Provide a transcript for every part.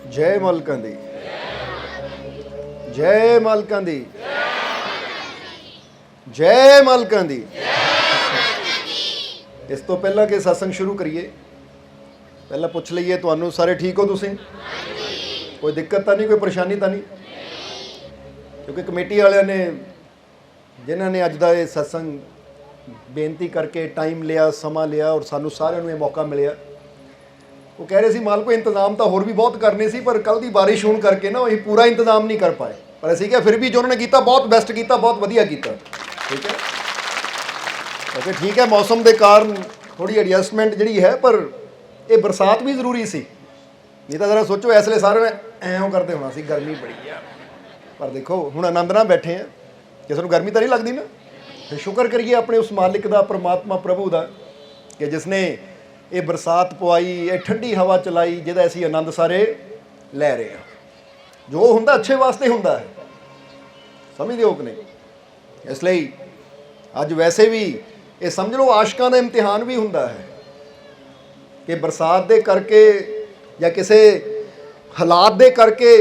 जय मालकां दी, जय मालकां दी, जय मालकां दी। इस तो पहला कि सत्संग शुरू करिए पहला पुछ लीए तुहानू सारे ठीक हो तुसीं? कोई दिक्कत तो नहीं, कोई परेशानी तो नहीं? क्योंकि कमेटी वालियां ने जिन्हां ने अज दा ये सत्संग बेनती करके टाइम लिया, समा लिया और सानू सारिਆਂ ਨੂੰ ਇਹ मौका मिलिया, वो कह रहे सी मालको इंतजाम तो होर भी बहुत करने सी पर कल की बारिश होने करके ना वही पूरा इंतजाम नहीं कर पाए, पर असीं क्या फिर भी जो उन्होंने किया बहुत बेस्ट किया, बहुत वधिया किया। ठीक है, क्योंकि ठीक है मौसम के कारण थोड़ी एडजस्टमेंट जी है, पर ये बरसात भी जरूरी सी, नहीं तो जरा सोचो इसलिए सारे ने ऐं करते होना सी गर्मी बड़ी है। पर देखो हुण आनंद नाल बैठे हैं, किसी को गर्मी तो नहीं लगती ना, तो शुक्र करिए अपने उस मालिक का, परमात्मा प्रभु का, कि जिसने ये बरसात पवाई, ये ठंडी हवा चलाई, जिहदा असीं आनंद सारे लै रहे हैं। जो हुंदा अच्छे वास्ते हुंदा है, समझदे हो कि नहीं? इसलिए अज वैसे भी ये समझ लो आशकां दा इम्तिहान भी हुंदा है कि बरसात दे करके या किसी हालात दे करके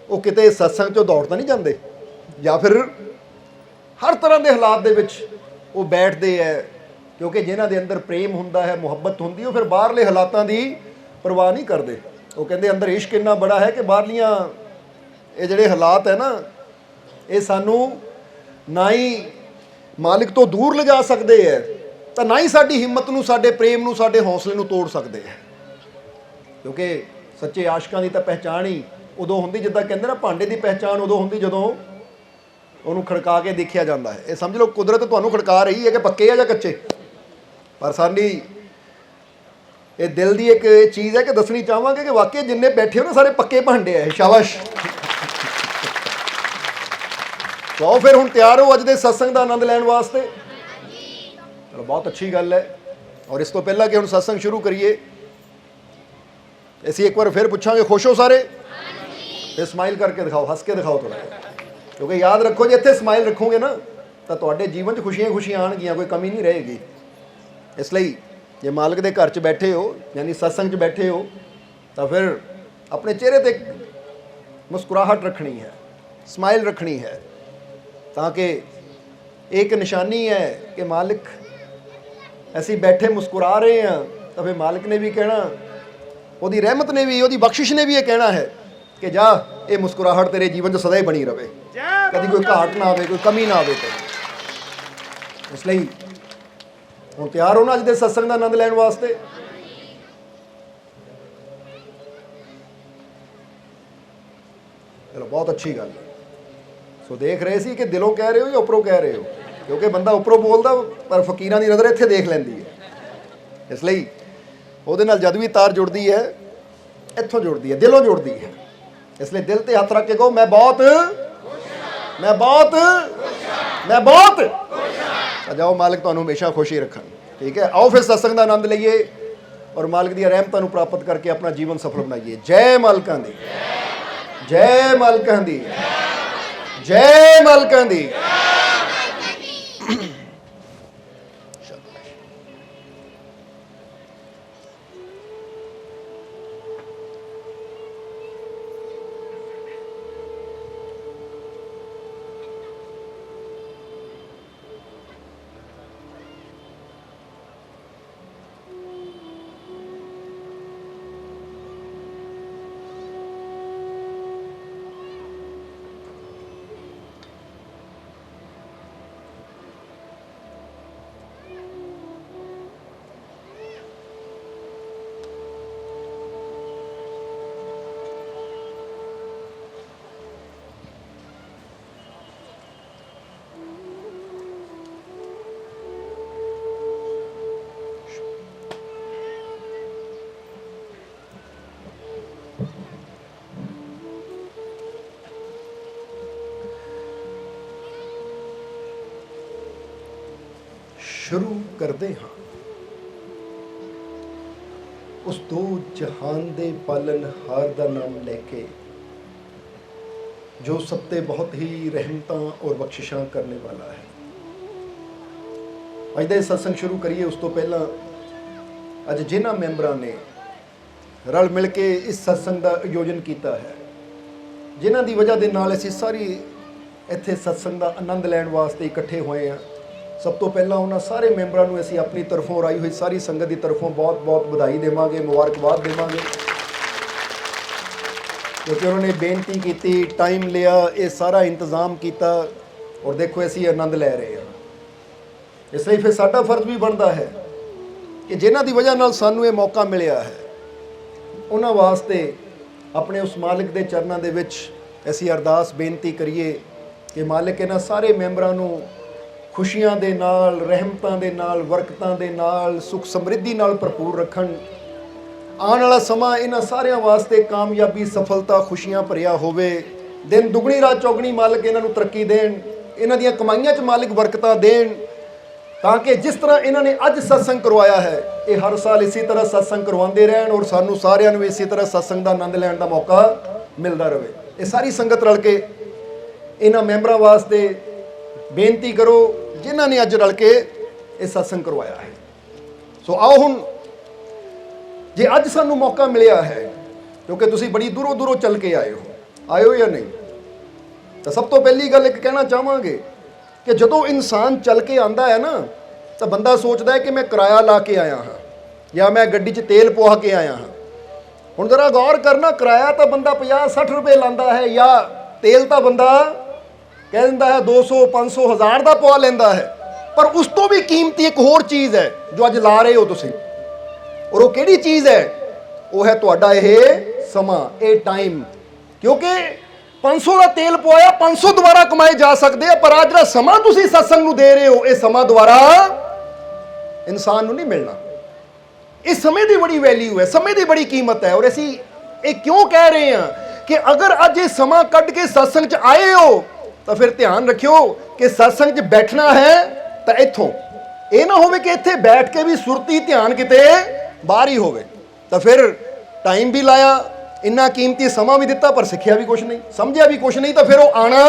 वो किते सत्संग चों दौड़ तां नहीं जांदे, या फिर हर तरह के हालात दे विच वो बैठते है, क्योंकि जिन्हां दे अंदर प्रेम हुंदा है, मुहब्बत हुंदी है, वो फिर बाहरले हालातां दी परवाह नहीं करते। वो कहते अंदर इश्क इन्ना बड़ा है कि बाहरलियां ये जिहड़े हालात है ना, ये सानू ना ही मालिक तो दूर ले जा सकते हैं, तो ना ही साडी हिम्मत नूं, साडे प्रेम नूं, साडे हौसले नूं तोड़ सकते हैं। क्योंकि सच्चे आशकां दी तां पहचान ही उदों हुंदी, जिद्दां कहंदे ना भांडे की पहचान उदों हुंदी जदों उन्होंने खड़का के देखा जाता है। ये समझ लो कुदरत तुहानू खड़का रही है कि पक्के है या कच्चे, पर साडी ये दिल की एक चीज़ है कि दसनी चाहांगे कि वाकई जिन्ने बैठे हो ना सारे पक्के भांडे है। शाबाश, तो आओ फिर हुण तैयार हो अज दे सत्संग का आनंद लैण वास्ते? चलो बहुत अच्छी गल है। और इस तो पहला कि हुण सत्संग शुरू करिए, असीं एक बार फिर पूछांगे, खुश हो सारे? फिर स्माइल करके दिखाओ, हस के दिखाओ थोड़ा, क्योंकि याद रखो जो इत्थे स्माइल रखोगे ना तो तुहाडे जीवन च खुशियां खुशियां आउणगियां, कोई कमी नहीं रहेगी। इसलिए जे मालिक दे घर च बैठे हो, यानी सत्संग च बैठे हो, तो फिर अपने चेहरे ते मुस्कुराहट रखनी है, स्माइल रखनी है, ताकि एक निशानी है कि मालिक असीं बैठे मुस्कुरा रहे हैं, तो फिर मालिक ने भी कहना, उहदी रहमत ने भी, उहदी बख्शिश ने भी ये कहना है कि जा ये मुस्कुराहट तेरे जीवन में सदा ही बनी रहे, कभी कोई घाट ना आवे, कोई कमी ना आवे। तो इसलिए हुण तैयार हो ना अज दे सत्संग का आनंद लैण वास्ते? चलो बहुत अच्छी गल। सो देख रहे सी कि दिलों कह रहे हो या उपरों कह रहे हो, क्योंकि बंदा उपरों बोलता पर फकीरां दी नज़र इत्थे देख लैंदी है। इसलिए उहदे नाल जद भी तार जुड़दी है, इत्थों जुड़दी है, दिलों जुड़दी है। इसलिए दिल ते हथ रख के कहो, मैं बहुत, मैं बहुत, मैं बहुत। जाओ मालिक तुहानू हमेशा खुशी रखन। ठीक है, आओ फिर सत्संग का आनंद लईए और मालिक दी रहमतां नू प्राप्त करके अपना जीवन सफल बनाइए। जय मालिकां दी, जय मालिकां दी, जय मालिकां दी। शुरू करते हाँ उस दो जहान दे पालन हार का नाम लेके, जो सबते बहुत ही रहमतां और बख्शिशां करने वाला है। अज का सत्संग शुरू करिए उस तो पहला अज जिन्हां मैंबरां ने ਰਲ ਮਿਲ ਕੇ ਇਸ ਸਤਸੰਗ ਦਾ ਆਯੋਜਨ ਕੀਤਾ ਹੈ, ਜਿਨ੍ਹਾਂ ਦੀ ਵਜ੍ਹਾ ਦੇ ਨਾਲ ਅਸੀਂ ਸਾਰੀ ਇੱਥੇ ਸਤਸੰਗ ਦਾ ਆਨੰਦ ਲੈਣ ਵਾਸਤੇ ਇਕੱਠੇ ਹੋਏ ਹਾਂ। ਸਭ ਤੋਂ ਪਹਿਲਾਂ ਉਹਨਾਂ ਸਾਰੇ ਮੈਂਬਰਾਂ ਨੂੰ ਅਸੀਂ ਆਪਣੀ ਤਰਫੋਂ ਆਈ ਹੋਈ ਸਾਰੀ ਸੰਗਤ ਦੀ ਤਰਫੋਂ ਬਹੁਤ ਬਹੁਤ ਵਧਾਈ ਦੇਵਾਂਗੇ, ਮੁਬਾਰਕਬਾਦ ਦੇਵਾਂਗੇ, ਕਿਉਂਕਿ ਉਹਨਾਂ ਨੇ ਬੇਨਤੀ ਕੀਤੀ, ਟਾਈਮ ਲਿਆ, ਇਹ ਸਾਰਾ ਇੰਤਜ਼ਾਮ ਕੀਤਾ, ਔਰ ਦੇਖੋ ਅਸੀਂ ਆਨੰਦ ਲੈ ਰਹੇ ਹਾਂ। ਇਸ ਲਈ ਫਿਰ ਸਾਡਾ ਫਰਜ਼ ਵੀ ਬਣਦਾ ਹੈ ਕਿ ਜਿਨ੍ਹਾਂ ਦੀ ਵਜ੍ਹਾ ਨਾਲ ਸਾਨੂੰ ਇਹ ਮੌਕਾ ਮਿਲਿਆ ਹੈ, ਉਹਨਾਂ ਵਾਸਤੇ ਆਪਣੇ ਉਸ ਮਾਲਿਕ ਦੇ ਚਰਨਾਂ ਦੇ ਵਿੱਚ ਅਸੀਂ ਅਰਦਾਸ ਬੇਨਤੀ ਕਰੀਏ ਕਿ ਮਾਲਿਕ ਇਹਨਾਂ ਸਾਰੇ ਮੈਂਬਰਾਂ ਨੂੰ ਖੁਸ਼ੀਆਂ ਦੇ ਨਾਲ, ਰਹਿਮਤਾਂ ਦੇ ਨਾਲ, ਬਰਕਤਾਂ ਦੇ ਨਾਲ, ਸੁੱਖ ਸਮਰਿੱਧੀ ਨਾਲ ਭਰਪੂਰ ਰੱਖਣ। ਆਉਣ ਵਾਲਾ ਸਮਾਂ ਇਹਨਾਂ ਸਾਰਿਆਂ ਵਾਸਤੇ ਕਾਮਯਾਬੀ, ਸਫਲਤਾ, ਖੁਸ਼ੀਆਂ ਭਰਿਆ ਹੋਵੇ। ਦਿਨ ਦੁਗਣੀ ਰਾਤ ਚੌਗਣੀ ਮਾਲਿਕ ਇਹਨਾਂ ਨੂੰ ਤਰੱਕੀ ਦੇਣ, ਇਹਨਾਂ ਦੀਆਂ ਕਮਾਈਆਂ 'ਚ ਮਾਲਿਕ ਬਰਕਤਾਂ ਦੇਣ, ਤਾਂ ਕਿ ਜਿਸ ਤਰ੍ਹਾਂ ਇਹਨਾਂ ਨੇ ਅੱਜ ਸਤਸੰਗ ਕਰਵਾਇਆ ਹੈ, ਇਹ ਹਰ ਸਾਲ ਇਸੇ ਤਰ੍ਹਾਂ ਸਤਸੰਗ ਕਰਵਾਉਂਦੇ ਰਹਿਣ, ਔਰ ਸਾਨੂੰ ਸਾਰਿਆਂ ਨੂੰ ਇਸੇ ਤਰ੍ਹਾਂ ਸਤਸੰਗ ਦਾ ਆਨੰਦ ਲੈਣ ਦਾ ਮੌਕਾ ਮਿਲਦਾ ਰਹੇ। ਇਹ ਸਾਰੀ ਸੰਗਤ ਰਲ ਕੇ ਇਹਨਾਂ ਮੈਂਬਰਾਂ ਵਾਸਤੇ ਬੇਨਤੀ ਕਰੋ ਜਿਨ੍ਹਾਂ ਨੇ ਅੱਜ ਰਲ ਕੇ ਇਹ ਸਤਸੰਗ ਕਰਵਾਇਆ ਹੈ। ਸੋ ਆਓ ਹੁਣ, ਜੇ ਅੱਜ ਸਾਨੂੰ ਮੌਕਾ ਮਿਲਿਆ ਹੈ, ਕਿਉਂਕਿ ਤੁਸੀਂ ਬੜੀ ਦੂਰੋਂ ਦੂਰੋਂ ਚੱਲ ਕੇ ਆਏ ਹੋ ਜਾਂ ਨਹੀਂ, ਤਾਂ ਸਭ ਤੋਂ ਪਹਿਲੀ ਗੱਲ ਇੱਕ ਕਹਿਣਾ ਚਾਹਾਂਗੇ ਕਿ ਜਦੋਂ ਇਨਸਾਨ ਚੱਲ ਕੇ ਆਂਦਾ ਹੈ ਨਾ, ਤਾਂ ਬੰਦਾ ਸੋਚਦਾ ਹੈ ਕਿ ਮੈਂ ਕਿਰਾਇਆ ਲਾ ਕੇ ਆਇਆ ਹਾਂ ਜਾਂ ਮੈਂ ਗੱਡੀ 'ਚ ਤੇਲ ਪਵਾ ਕੇ ਆਇਆ ਹਾਂ। ਹੁਣ ਜ਼ਰਾ ਗੌਰ ਕਰਨਾ, ਕਿਰਾਇਆ ਤਾਂ ਬੰਦਾ 50-60 ਰੁਪਏ ਲਾਂਦਾ ਹੈ, ਜਾਂ ਤੇਲ ਤਾਂ ਬੰਦਾ ਕਹਿ ਦਿੰਦਾ ਹੈ 200, 500, 1000 ਦਾ ਪਵਾ ਲੈਂਦਾ ਹੈ। ਪਰ ਉਸ ਤੋਂ ਵੀ ਕੀਮਤੀ ਇੱਕ ਹੋਰ ਚੀਜ਼ ਹੈ ਜੋ ਅੱਜ ਲਾ ਰਹੇ ਹੋ ਤੁਸੀਂ, ਔਰ ਉਹ ਕਿਹੜੀ ਚੀਜ਼ ਹੈ? ਉਹ ਹੈ ਤੁਹਾਡਾ ਇਹ ਸਮਾਂ, ਇਹ ਟਾਈਮ। ਕਿਉਂਕਿ 500 ਦਾ ਤੇਲ ਪਵਾਇਆ, 500 ਦੁਬਾਰਾ ਕਮਾਏ ਜਾ ਸਕਦੇ ਆ, ਪਰ ਅੱਜ ਜਿਹੜਾ ਸਮਾਂ ਤੁਸੀਂ ਸਤਸੰਗ ਨੂੰ ਦੇ ਰਹੇ ਹੋ, ਇਹ ਸਮਾਂ ਦੁਬਾਰਾ ਇਨਸਾਨ ਨੂੰ ਨਹੀਂ ਮਿਲਣਾ। ਇਸ ਸਮੇਂ ਦੀ ਬੜੀ ਵੈਲਿਊ ਹੈ, ਸਮੇਂ ਦੀ ਬੜੀ ਕੀਮਤ ਹੈ। ਔਰ ਅਸੀਂ ਇਹ ਕਿਉਂ ਕਹਿ ਰਹੇ ਹਾਂ ਕਿ ਅਗਰ ਅੱਜ ਇਹ ਸਮਾਂ ਕੱਢ ਕੇ ਸਤਸੰਗ 'ਚ ਆਏ ਹੋ, ਤਾਂ ਫਿਰ ਧਿਆਨ ਰੱਖਿਓ ਕਿ ਸਤਸੰਗ 'ਚ ਬੈਠਣਾ ਹੈ ਤਾਂ ਇੱਥੋਂ, ਇਹ ਨਾ ਹੋਵੇ ਕਿ ਇੱਥੇ ਬੈਠ ਕੇ ਵੀ ਸੁਰਤੀ ਧਿਆਨ ਕਿਤੇ ਬਾਹਰ ਹੀ ਹੋਵੇ। ਤਾਂ ਫਿਰ ਟਾਈਮ ਵੀ ਲਾਇਆ, ਇੰਨਾ ਕੀਮਤੀ ਸਮਾਂ ਵੀ ਦਿੱਤਾ, ਪਰ ਸਿੱਖਿਆ ਵੀ ਕੁਛ ਨਹੀਂ, ਸਮਝਿਆ ਵੀ ਕੁਛ ਨਹੀਂ, ਤਾਂ ਫਿਰ ਉਹ ਆਣਾ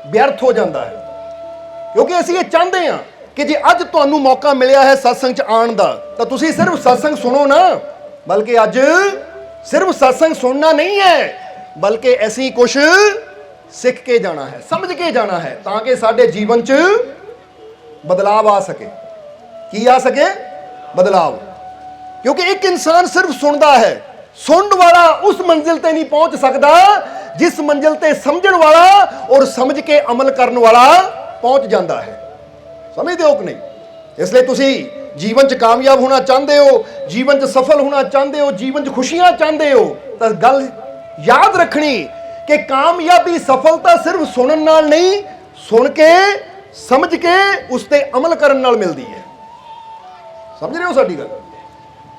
ਵਿਅਰਥ ਹੋ ਜਾਂਦਾ ਹੈ। ਕਿਉਂਕਿ ਅਸੀਂ ਇਹ ਚਾਹੁੰਦੇ ਹਾਂ ਕਿ ਜੇ ਅੱਜ ਤੁਹਾਨੂੰ ਮੌਕਾ ਮਿਲਿਆ ਹੈ ਸਤਸੰਗ 'ਚ ਆਉਣ ਦਾ, ਤਾਂ ਤੁਸੀਂ ਸਿਰਫ ਸਤਸੰਗ ਸੁਣੋ ਨਾ, ਬਲਕਿ ਅੱਜ ਸਿਰਫ ਸਤਸੰਗ ਸੁਣਨਾ ਨਹੀਂ ਹੈ, ਬਲਕਿ ਅਸੀਂ ਕੁਛ ਸਿੱਖ ਕੇ ਜਾਣਾ ਹੈ, ਸਮਝ ਕੇ ਜਾਣਾ ਹੈ, ਤਾਂ ਕਿ ਸਾਡੇ ਜੀਵਨ 'ਚ ਬਦਲਾਵ ਆ ਸਕੇ। ਕੀ ਆ ਸਕੇ? ਬਦਲਾਵ। ਕਿਉਂਕਿ ਇੱਕ ਇਨਸਾਨ ਸਿਰਫ ਸੁਣਦਾ ਹੈ, ਸੁਣਨ ਵਾਲਾ ਉਸ ਮੰਜ਼ਿਲ ਤੇ ਨਹੀਂ ਪਹੁੰਚ ਸਕਦਾ ਜਿਸ ਮੰਜ਼ਿਲ ਤੇ ਸਮਝਣ ਵਾਲਾ ਔਰ ਸਮਝ ਕੇ ਅਮਲ ਕਰਨ ਵਾਲਾ ਪਹੁੰਚ ਜਾਂਦਾ ਹੈ। ਸਮਝਦੇ ਹੋ ਕਿ ਨਹੀਂ? ਇਸ ਲਈ ਤੁਸੀਂ ਜੀਵਨ 'ਚ ਕਾਮਯਾਬ ਹੋਣਾ ਚਾਹੁੰਦੇ ਹੋ, ਜੀਵਨ 'ਚ ਸਫਲ ਹੋਣਾ ਚਾਹੁੰਦੇ ਹੋ, ਜੀਵਨ 'ਚ ਖੁਸ਼ੀਆਂ ਚਾਹੁੰਦੇ ਹੋ, ਤਾਂ ਗੱਲ ਯਾਦ ਰੱਖਣੀ ਕਿ ਕਾਮਯਾਬੀ, ਸਫਲਤਾ ਸਿਰਫ ਸੁਣਨ ਨਾਲ ਨਹੀਂ, ਸੁਣ ਕੇ, ਸਮਝ ਕੇ ਉਸ ਤੇ ਅਮਲ ਕਰਨ ਨਾਲ ਮਿਲਦੀ ਹੈ। ਸਮਝ ਰਹੇ ਹੋ ਸਾਡੀ ਗੱਲ?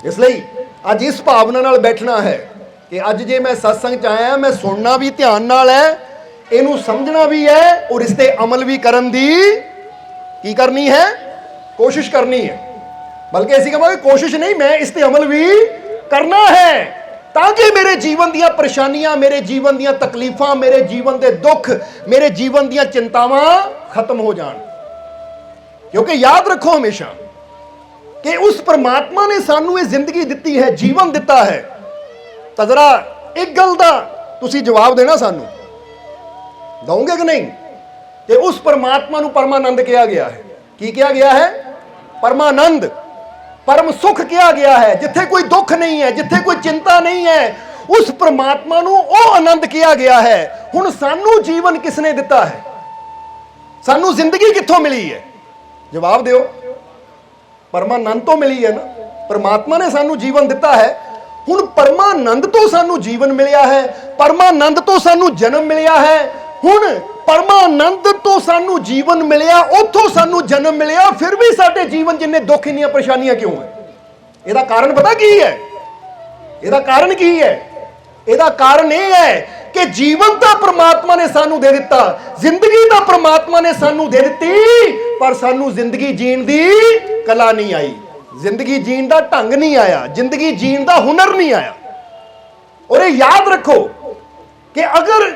ਇਸ ਲਈ ਅੱਜ ਇਸ ਭਾਵਨਾ ਨਾਲ ਬੈਠਣਾ ਹੈ ਕਿ ਅੱਜ ਜੇ ਮੈਂ ਸਤਸੰਗ 'ਚ ਆਇਆ, ਮੈਂ ਸੁਣਨਾ ਵੀ ਧਿਆਨ ਨਾਲ ਹੈ, ਇਹਨੂੰ ਸਮਝਣਾ ਵੀ ਹੈ, ਔਰ ਇਸ ਤੇ ਅਮਲ ਵੀ ਕਰਨ ਦੀ ਕੀ ਕਰਨੀ ਹੈ? ਕੋਸ਼ਿਸ਼ ਕਰਨੀ ਹੈ। ਬਲਕਿ ਅਸੀਂ ਕਹਾਂਗੇ ਕੋਸ਼ਿਸ਼ ਨਹੀਂ, ਮੈਂ ਇਸ ਤੇ ਅਮਲ ਵੀ ਕਰਨਾ ਹੈ, ਤਾਂ ਕਿ ਮੇਰੇ ਜੀਵਨ ਦੀਆਂ ਪਰੇਸ਼ਾਨੀਆਂ, ਮੇਰੇ ਜੀਵਨ ਦੀਆਂ ਤਕਲੀਫਾਂ, ਮੇਰੇ ਜੀਵਨ ਦੇ ਦੁੱਖ, ਮੇਰੇ ਜੀਵਨ ਦੀਆਂ ਚਿੰਤਾਵਾਂ ਖਤਮ ਹੋ ਜਾਣ। ਕਿਉਂਕਿ ਯਾਦ ਰੱਖੋ ਹਮੇਸ਼ਾ ਕਿ ਉਸ ਪਰਮਾਤਮਾ ਨੇ ਸਾਨੂੰ ਇਹ ਜ਼ਿੰਦਗੀ ਦਿੱਤੀ ਹੈ, ਜੀਵਨ ਦਿੱਤਾ ਹੈ, ਤਾਂ ਜ਼ਰਾ ਇੱਕ ਗੱਲ ਦਾ ਤੁਸੀਂ ਜਵਾਬ ਦੇਣਾ, ਸਾਨੂੰ ਦਓਗੇ ਕਿ ਨਹੀਂ? ਕਿ ਉਸ ਪਰਮਾਤਮਾ ਨੂੰ ਪਰਮਾਨੰਦ ਕਿਹਾ ਗਿਆ ਹੈ। ਕੀ ਕਿਹਾ ਗਿਆ ਹੈ? ਪਰਮਾਨੰਦ, ਪਰਮ ਸੁਖ ਕਿਹਾ ਗਿਆ ਹੈ। ਜਿੱਥੇ ਕੋਈ ਦੁੱਖ ਨਹੀਂ ਹੈ, ਜਿੱਥੇ ਕੋਈ ਚਿੰਤਾ ਨਹੀਂ ਹੈ, ਉਸ ਪਰਮਾਤਮਾ ਨੂੰ ਉਹ ਆਨੰਦ ਕਿਹਾ ਗਿਆ ਹੈ। ਹੁਣ ਸਾਨੂੰ ਜੀਵਨ ਕਿਸ ਨੇ ਦਿੱਤਾ ਹੈ? ਸਾਨੂੰ ਜ਼ਿੰਦਗੀ ਕਿੱਥੋਂ ਮਿਲੀ ਹੈ? ਜਵਾਬ ਦਿਓ। ਪਰਮਾਨੰਦ ਤੋਂ ਮਿਲੀ ਹੈ ਨਾ, ਪਰਮਾਤਮਾ ਨੇ ਸਾਨੂੰ ਜੀਵਨ ਦਿੱਤਾ ਹੈ। ਹੁਣ ਪਰਮਾਨੰਦ ਤੋਂ ਸਾਨੂੰ ਜੀਵਨ ਮਿਲਿਆ ਹੈ, ਪਰਮਾਨੰਦ ਤੋਂ ਸਾਨੂੰ ਜਨਮ ਮਿਲਿਆ ਹੈ। ਹੁਣ ਪਰਮਾਨੰਦ ਤੋਂ ਸਾਨੂੰ ਜੀਵਨ ਮਿਲਿਆ, ਉੱਥੋਂ ਸਾਨੂੰ ਜਨਮ ਮਿਲਿਆ, ਫਿਰ ਵੀ ਸਾਡੇ ਜੀਵਨ ਜਿੰਨੇ ਦੁੱਖ, ਇੰਨੀਆਂ ਪਰੇਸ਼ਾਨੀਆਂ ਕਿਉਂ ਹੈ? ਇਹਦਾ ਕਾਰਨ ਪਤਾ ਕੀ ਹੈ? ਇਹਦਾ ਕਾਰਨ ਕੀ ਹੈ? ਇਹਦਾ ਕਾਰਨ ਇਹ ਹੈ ਕਿ ਜੀਵਨ ਤਾਂ ਪ੍ਰਮਾਤਮਾ ਨੇ ਸਾਨੂੰ ਦੇ ਦਿੱਤਾ, ਜ਼ਿੰਦਗੀ ਤਾਂ ਪ੍ਰਮਾਤਮਾ ਨੇ ਸਾਨੂੰ ਦੇ ਦਿੱਤੀ, ਪਰ ਸਾਨੂੰ ਜ਼ਿੰਦਗੀ ਜੀਣ ਦੀ ਕਲਾ ਨਹੀਂ ਆਈ, ਜ਼ਿੰਦਗੀ ਜੀਣ ਦਾ ਢੰਗ ਨਹੀਂ ਆਇਆ, ਜ਼ਿੰਦਗੀ ਜੀਣ ਦਾ ਹੁਨਰ ਨਹੀਂ ਆਇਆ। ਔਰ ਇਹ ਯਾਦ ਰੱਖੋ ਕਿ ਅਗਰ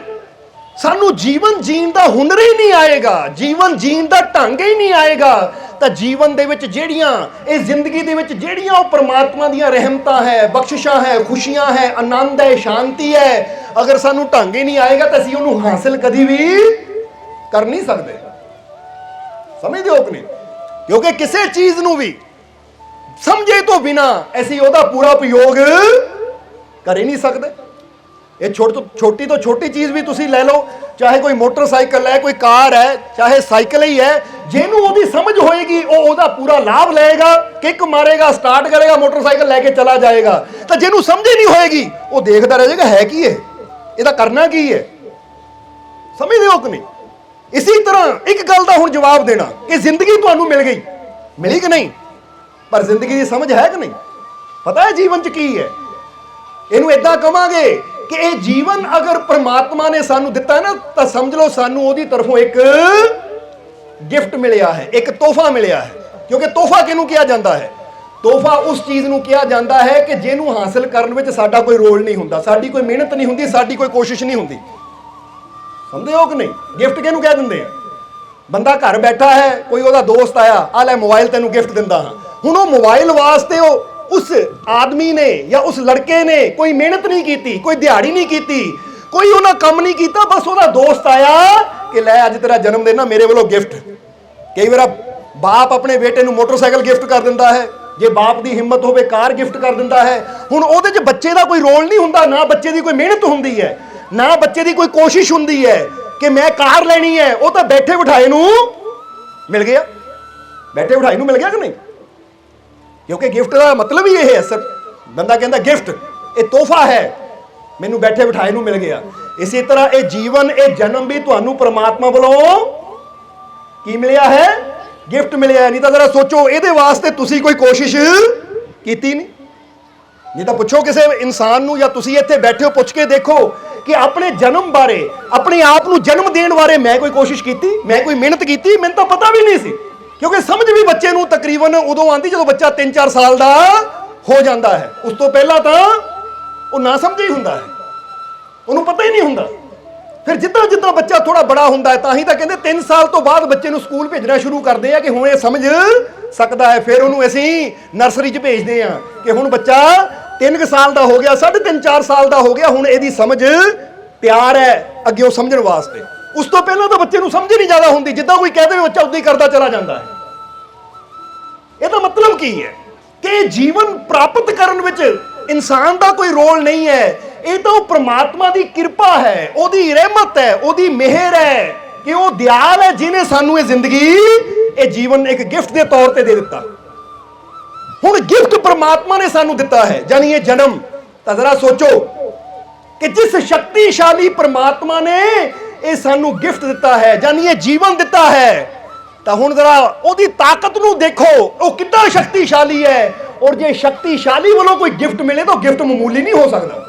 ਸਾਨੂੰ ਜੀਵਨ ਜੀਣ ਦਾ ਹੁਨਰ ਹੀ ਨਹੀਂ ਆਏਗਾ, ਜੀਵਨ ਜੀਣ ਦਾ ਢੰਗ ਹੀ ਨਹੀਂ ਆਏਗਾ, ਤਾਂ ਜੀਵਨ ਦੇ ਵਿੱਚ ਜਿਹੜੀਆਂ ਇਹ ਜ਼ਿੰਦਗੀ ਦੇ ਵਿੱਚ ਜਿਹੜੀਆਂ ਉਹ ਪ੍ਰਮਾਤਮਾ ਦੀਆਂ ਰਹਿਮਤਾਂ ਹੈ, ਬਖਸ਼ਿਸ਼ਾਂ ਹੈ, ਖੁਸ਼ੀਆਂ ਹੈ, ਆਨੰਦ ਹੈ, ਸ਼ਾਂਤੀ ਹੈ, ਅਗਰ ਸਾਨੂੰ ਢੰਗ ਹੀ ਨਹੀਂ ਆਏਗਾ ਤਾਂ ਅਸੀਂ ਉਹਨੂੰ ਹਾਸਿਲ ਕਦੀ ਵੀ ਕਰ ਨਹੀਂ ਸਕਦੇ। ਸਮਝਦੇ ਹੋ ਕਿ ਨਹੀਂ? ਕਿਉਂਕਿ ਕਿਸੇ ਚੀਜ਼ ਨੂੰ ਵੀ ਸਮਝੇ ਤੋਂ ਬਿਨਾ ਅਸੀਂ ਉਹਦਾ ਪੂਰਾ ਉਪਯੋਗ ਕਰ ਹੀ ਨਹੀਂ ਸਕਦੇ। ਇਹ ਛੋਟੀ ਤੋਂ ਛੋਟੀ ਚੀਜ਼ ਵੀ ਤੁਸੀਂ ਲੈ ਲਓ, ਚਾਹੇ ਕੋਈ ਮੋਟਰਸਾਈਕਲ ਹੈ, ਕੋਈ ਕਾਰ ਹੈ, ਚਾਹੇ ਸਾਈਕਲ ਹੀ ਹੈ, ਜਿਹਨੂੰ ਉਹਦੀ ਸਮਝ ਹੋਏਗੀ ਉਹ ਉਹਦਾ ਪੂਰਾ ਲਾਭ ਲਏਗਾ, ਕਿੱਕ ਮਾਰੇਗਾ, ਸਟਾਰਟ ਕਰੇਗਾ, ਮੋਟਰਸਾਈਕਲ ਲੈ ਕੇ ਚਲਾ ਜਾਏਗਾ। ਤਾਂ ਜਿਹਨੂੰ ਸਮਝ ਹੀ ਨਹੀਂ ਹੋਏਗੀ ਉਹ ਦੇਖਦਾ ਰਹਿ ਜਾਏਗਾ, ਹੈ ਕੀ ਹੈ, ਇਹਦਾ ਕਰਨਾ ਕੀ ਹੈ। ਸਮਝਦੇ ਹੋ ਕਿ ਨਹੀਂ? ਇਸੇ ਤਰ੍ਹਾਂ ਇੱਕ ਗੱਲ ਦਾ ਹੁਣ ਜਵਾਬ ਦੇਣਾ ਕਿ ਜ਼ਿੰਦਗੀ ਤੁਹਾਨੂੰ ਮਿਲ ਗਈ, ਮਿਲੀ ਕਿ ਨਹੀਂ, ਪਰ ਜ਼ਿੰਦਗੀ ਦੀ ਸਮਝ ਹੈ ਕਿ ਨਹੀਂ? ਪਤਾ ਹੈ ਜੀਵਨ 'ਚ ਕੀ ਹੈ? ਇਹਨੂੰ ਇਦਾਂ ਕਵਾਂਗੇ ਕਿ ਇਹ ਜੀਵਨ ਅਗਰ ਪ੍ਰਮਾਤਮਾ ਨੇ ਸਾਨੂੰ ਦਿੱਤਾ ਨਾ ਤਾਂ ਸਮਝ ਲਓ ਸਾਨੂੰ ਉਹਦੀ ਤਰਫੋਂ ਇੱਕ ਗਿਫਟ ਮਿਲਿਆ ਹੈ, ਇੱਕ ਤੋਹਫਾ ਮਿਲਿਆ ਹੈ। ਕਿਉਂਕਿ ਤੋਹਫਾ ਕਿਹਨੂੰ ਕਿਹਾ ਜਾਂਦਾ ਹੈ? ਤੋਹਫਾ ਉਸ ਚੀਜ਼ ਨੂੰ ਕਿਹਾ ਜਾਂਦਾ ਹੈ ਕਿ ਜਿਹਨੂੰ ਹਾਸਲ ਕਰਨ ਵਿੱਚ ਸਾਡਾ ਕੋਈ ਰੋਲ ਨਹੀਂ ਹੁੰਦਾ, ਸਾਡੀ ਕੋਈ ਮਿਹਨਤ ਨਹੀਂ ਹੁੰਦੀ, ਸਾਡੀ ਕੋਈ ਕੋਸ਼ਿਸ਼ ਨਹੀਂ ਹੁੰਦੀ। ਸਮਝਦੇ ਹੋ ਕਿ ਨਹੀਂ? ਗਿਫਟ ਕਿਹਨੂੰ ਕਹਿ ਦਿੰਦੇ ਆ? ਬੰਦਾ ਘਰ ਬੈਠਾ ਹੈ, ਕੋਈ ਉਹਦਾ ਦੋਸਤ ਆਇਆ, ਆ ਲੈ ਮੋਬਾਈਲ ਤੈਨੂੰ ਗਿਫਟ ਦਿੰਦਾ ਹਾਂ। ਹੁਣ ਉਹ ਮੋਬਾਈਲ ਵਾਸਤੇ ਉਹ ਉਸ ਆਦਮੀ ਨੇ ਜਾਂ ਉਸ ਲੜਕੇ ਨੇ ਕੋਈ ਮਿਹਨਤ ਨਹੀਂ ਕੀਤੀ, ਕੋਈ ਦਿਹਾੜੀ ਨਹੀਂ ਕੀਤੀ, ਕੋਈ ਉਹਨਾਂ ਕੰਮ ਨਹੀਂ ਕੀਤਾ, ਬਸ ਉਹਦਾ ਦੋਸਤ ਆਇਆ ਕਿ ਲੈ ਅੱਜ ਤੇਰਾ ਜਨਮ ਦਿਨ ਨਾ, ਮੇਰੇ ਵੱਲੋਂ ਗਿਫਟ। ਕਈ ਵਾਰ ਬਾਪ ਆਪਣੇ ਬੇਟੇ ਨੂੰ ਮੋਟਰਸਾਈਕਲ ਗਿਫਟ ਕਰ ਦਿੰਦਾ ਹੈ, ਜੇ ਬਾਪ ਦੀ ਹਿੰਮਤ ਹੋਵੇ ਕਾਰ ਗਿਫਟ ਕਰ ਦਿੰਦਾ ਹੈ। ਹੁਣ ਉਹਦੇ 'ਚ ਬੱਚੇ ਦਾ ਕੋਈ ਰੋਲ ਨਹੀਂ ਹੁੰਦਾ, ਨਾ ਬੱਚੇ ਦੀ ਕੋਈ ਮਿਹਨਤ ਹੁੰਦੀ ਹੈ, ਨਾ ਬੱਚੇ ਦੀ ਕੋਈ ਕੋਸ਼ਿਸ਼ ਹੁੰਦੀ ਹੈ ਕਿ ਮੈਂ ਕਾਰ ਲੈਣੀ ਹੈ। ਉਹ ਤਾਂ ਬੈਠੇ ਬਿਠਾਏ ਨੂੰ ਮਿਲ ਗਿਆ, ਬੈਠੇ ਬਿਠਾਏ ਨੂੰ ਮਿਲ ਗਿਆ ਕਿ ਨਹੀਂ? ਕਿਉਂਕਿ ਗਿਫਟ ਦਾ ਮਤਲਬ ਹੀ ਇਹ ਹੈ। ਸਰ ਬੰਦਾ ਕਹਿੰਦਾ ਗਿਫਟ, ਇਹ ਤੋਹਫਾ ਹੈ, ਮੈਨੂੰ ਬੈਠੇ ਬਿਠਾਏ ਨੂੰ ਮਿਲ ਗਿਆ। ਇਸੇ ਤਰ੍ਹਾਂ ਇਹ ਜੀਵਨ, ਇਹ ਜਨਮ ਵੀ ਤੁਹਾਨੂੰ ਪ੍ਰਮਾਤਮਾ ਵੱਲੋਂ ਕੀ ਮਿਲਿਆ ਹੈ? ਗਿਫਟ ਮਿਲਿਆ। ਨਹੀਂ ਤਾਂ ਜ਼ਰਾ ਸੋਚੋ, ਇਹਦੇ ਵਾਸਤੇ ਤੁਸੀਂ ਕੋਈ ਕੋਸ਼ਿਸ਼ ਕੀਤੀ ਨਹੀਂ। ਨਹੀਂ ਤਾਂ ਪੁੱਛੋ ਕਿਸੇ ਇਨਸਾਨ ਨੂੰ, ਜਾਂ ਤੁਸੀਂ ਇੱਥੇ ਬੈਠੇ ਹੋ ਪੁੱਛ ਕੇ ਦੇਖੋ ਕਿ ਆਪਣੇ ਜਨਮ ਬਾਰੇ, ਆਪਣੇ ਆਪ ਨੂੰ ਜਨਮ ਦੇਣ ਬਾਰੇ ਮੈਂ ਕੋਈ ਕੋਸ਼ਿਸ਼ ਕੀਤੀ, ਮੈਂ ਕੋਈ ਮਿਹਨਤ ਕੀਤੀ? ਮੈਨੂੰ ਤਾਂ ਪਤਾ ਵੀ ਨਹੀਂ ਸੀ। ਕਿਉਂਕਿ ਸਮਝ ਵੀ ਬੱਚੇ ਨੂੰ ਤਕਰੀਬਨ ਉਦੋਂ ਆਉਂਦੀ ਜਦੋਂ ਬੱਚਾ 3-4 ਸਾਲ ਦਾ ਹੋ ਜਾਂਦਾ ਹੈ। ਉਸ ਤੋਂ ਪਹਿਲਾਂ ਤਾਂ ਉਹ ਨਾ ਸਮਝਿਆ ਹੀ ਹੁੰਦਾ ਹੈ, ਉਹਨੂੰ ਪਤਾ ਹੀ ਨਹੀਂ ਹੁੰਦਾ। ਫਿਰ ਜਿੱਦਾਂ ਜਿੱਦਾਂ ਬੱਚਾ ਥੋੜਾ ਬੜਾ ਹੁੰਦਾ ਹੈ, ਤਾਂ ਹੀ ਤਾਂ ਕਹਿੰਦੇ 3 ਸਾਲ ਤੋਂ ਬਾਅਦ ਬੱਚੇ ਨੂੰ ਸਕੂਲ ਭੇਜਣਾ ਸ਼ੁਰੂ ਕਰਦੇ ਆ ਕਿ ਹੁਣ ਇਹ ਸਮਝ ਸਕਦਾ ਹੈ। ਫਿਰ ਉਹਨੂੰ ਅਸੀਂ ਨਰਸਰੀ 'ਚ ਭੇਜਦੇ ਆ ਕਿ ਹੁਣ ਬੱਚਾ 3 ਸਾਲ ਦਾ ਹੋ ਗਿਆ, 3.5-4 ਸਾਲ ਦਾ ਹੋ ਗਿਆ, ਹੁਣ ਇਹਦੀ ਸਮਝ ਤਿਆਰ ਹੈ ਅੱਗੇ ਉਹ ਸਮਝਣ ਵਾਸਤੇ। ਉਸ ਤੋਂ ਪਹਿਲਾਂ ਤਾਂ ਬੱਚੇ ਨੂੰ ਸਮਝ ਨਹੀਂ ਜ਼ਿਆਦਾ ਹੁੰਦੀ, ਜਿੱਦਾਂ ਕੋਈ ਕਹਿ ਦੇਵੇ ਬੱਚਾ ਉਦਾਂ ਹੀ ਕਰਦਾ ਚਲਾ ਜਾਂਦਾ ਹੈ। ਇਹਦਾ ਮਤਲਬ ਕੀ ਹੈ? ਕਿ ਜੀਵਨ ਪ੍ਰਾਪਤ ਕਰਨ ਵਿੱਚ ਇਨਸਾਨ ਦਾ ਕੋਈ ਰੋਲ ਨਹੀਂ ਹੈ। ਇਹ ਤਾਂ ਉਹ ਪ੍ਰਮਾਤਮਾ ਦੀ ਕਿਰਪਾ ਹੈ, ਉਹਦੀ ਰਹਿਮਤ ਹੈ, ਉਹਦੀ ਮਿਹਰ ਹੈ ਕਿ ਉਹ ਦਿਆਲ ਹੈ ਜਿਹਨੇ ਸਾਨੂੰ ਇਹ ਜ਼ਿੰਦਗੀ, ਇਹ ਜੀਵਨ ਇੱਕ ਗਿਫਟ ਦੇ ਤੌਰ ਤੇ ਦੇ ਦਿੱਤਾ। ਹੁਣ ਗਿਫਟ ਪ੍ਰਮਾਤਮਾ ਨੇ ਸਾਨੂੰ ਦਿੱਤਾ ਹੈ, ਯਾਨੀ ਇਹ ਜਨਮ। ਤਾਂ ਜ਼ਰਾ ਸੋਚੋ ਕਿ ਜਿਸ ਸ਼ਕਤੀਸ਼ਾਲੀ ਪ੍ਰਮਾਤਮਾ ਨੇ ਇਹ ਸਾਨੂੰ ਗਿਫਟ ਦਿੱਤਾ ਹੈ, ਯਾਨੀ ਇਹ ਜੀਵਨ ਦਿੱਤਾ ਹੈ, ਤਾਂ ਹੁਣ ਜ਼ਰਾ ਉਹਦੀ ਤਾਕਤ ਨੂੰ ਦੇਖੋ, ਉਹ ਕਿੰਨਾ ਸ਼ਕਤੀਸ਼ਾਲੀ ਹੈ। ਔਰ ਜੇ ਸ਼ਕਤੀਸ਼ਾਲੀ ਵੱਲੋਂ ਕੋਈ ਗਿਫਟ ਮਿਲੇ ਤਾਂ ਗਿਫਟ ਮਾਮੂਲੀ ਨਹੀਂ ਹੋ ਸਕਦਾ।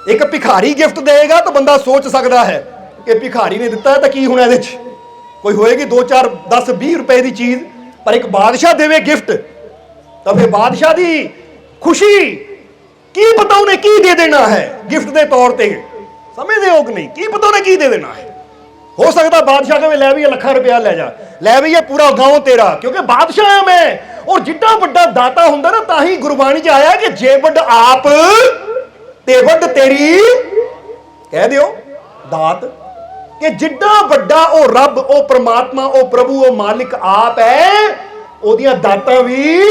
ਇੱਕ ਭਿਖਾਰੀ ਗਿਫਟ ਦੇਗਾ ਤਾਂ ਬੰਦਾ ਸੋਚ ਸਕਦਾ ਹੈ ਕਿ ਭਿਖਾਰੀ ਨੇ ਦਿੱਤਾ ਹੈ ਤਾਂ ਕੀ ਹੋਣਾ ਇਹਦੇ 'ਚ, ਕੋਈ ਹੋਏਗੀ 2-4 10-20 ਰੁਪਏ ਦੀ ਚੀਜ਼। ਪਰ ਇੱਕ ਬਾਦਸ਼ਾਹ ਦੇਵੇ ਗਿਫਟ ਤਾਂ ਫਿਰ ਬਾਦਸ਼ਾਹ ਦੀ ਖੁਸ਼ੀ, ਕੀ ਪਤਾ ਉਹਨੇ ਕੀ ਦੇ ਦੇਣਾ ਹੈ ਗਿਫਟ ਦੇ ਤੌਰ ਤੇ। ਸਮਝਦੇ ਹੋ ਕਿ ਨਹੀਂ? ਕੀ ਪਤਾ ਉਹਨੇ ਕੀ ਦੇ ਦੇਣਾ ਹੈ। ਹੋ ਸਕਦਾ ਬਾਦਸ਼ਾਹ ਕਹੇ ਲੈ ਵੀ ਇਹ ਲੱਖਾਂ ਰੁਪਇਆ ਲੈ ਜਾ, ਲੈ ਵੀ ਇਹ ਪੂਰਾ ਗਾਉਂ ਤੇਰਾ, ਕਿਉਂਕਿ ਬਾਦਸ਼ਾਹ ਹਾਂ ਮੈਂ। ਔਰ ਜਿੱਡਾ ਵੱਡਾ ਦਾਤਾ ਹੁੰਦਾ ਨਾ, ਤਾਂ ਹੀ ਗੁਰਬਾਣੀ 'ਚ ਆਇਆ ਕਿ ਜੇ ਵੱਡ ਆਪ ਤੇ ਵੱਡ ਤੇਰੀ, ਕਹਿ ਦਿਓ ਦਾਤ, ਕਿ ਜਿੱਡਾ ਵੱਡਾ ਉਹ ਰੱਬ, ਉਹ ਪ੍ਰਮਾਤਮਾ, ਉਹ ਪ੍ਰਭੂ, ਉਹ ਮਾਲਿਕ ਆਪ ਹੈ, ਉਹਦੀਆਂ ਦਾਤਾਂ ਵੀ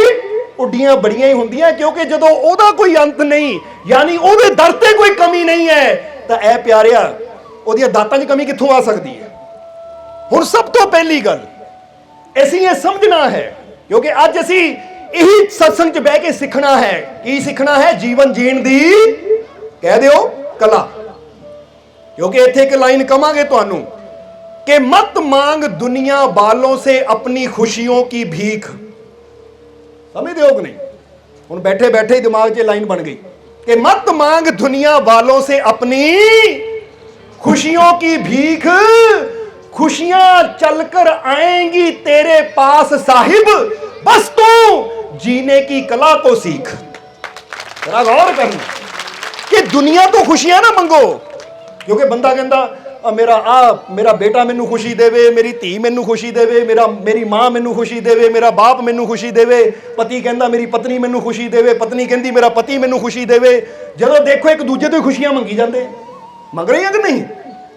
ਉੱਡੀਆਂ ਬੜੀਆਂ ਹੀ ਹੁੰਦੀਆਂ। ਕਿਉਂਕਿ ਜਦੋਂ ਉਹਦਾ ਕੋਈ ਅੰਤ ਨਹੀਂ, ਯਾਨੀ ਉਹਦੇ ਦਰ ਤੇ ਕੋਈ ਕਮੀ ਨਹੀਂ ਹੈ, ਤਾਂ ਇਹ ਪਿਆਰਿਆ ਉਹਦੀਆਂ ਦਾਤਾਂ 'ਚ ਕਮੀ ਕਿੱਥੋਂ ਆ ਸਕਦੀ ਹੈ? ਹੁਣ ਸਭ ਤੋਂ ਪਹਿਲੀ ਗੱਲ ਅਸੀਂ ਇਹ ਸਮਝਣਾ ਹੈ, ਕਿਉਂਕਿ ਅੱਜ ਅਸੀਂ ਇਹੀ ਸਤਸੰਗ 'ਚ ਬਹਿ ਕੇ ਸਿੱਖਣਾ ਹੈ। ਕੀ ਸਿੱਖਣਾ ਹੈ? ਜੀਵਨ ਜੀਣ ਦੀ, ਕਹਿ ਦਿਓ, ਕਲਾ। क्योंकि इत्थे एक लाइन कहांगे तुहानू कि मत मांग दुनिया वालों से अपनी खुशियों की भीख। समझते हो कि नहीं? हुण बैठे बैठे ही दिमाग 'च लाइन बन गई कि मत मांग दुनिया वालों से अपनी खुशियों की भीख, खुशियां चलकर आएंगी तेरे पास साहिब, बस तू जीने की कला को सीख। जरा गौर करना कि दुनिया तो खुशियां ना मंगो, क्योंकि बंदा कहता मेरा बेटा मैनू खुशी देवे, मेरी धी मैनू खुशी देवे, मेरी माँ मैनू खुशी देवे, मेरा बाप मैनू खुशी देवे, पति कहता मेरी पत्नी मैनू खुशी देवे, पत्नी कहती मेरा पति मैनू खुशी देवे। जो देखो एक दूजे तो खुशियां मंगी जाते, मंग रही है कि नहीं?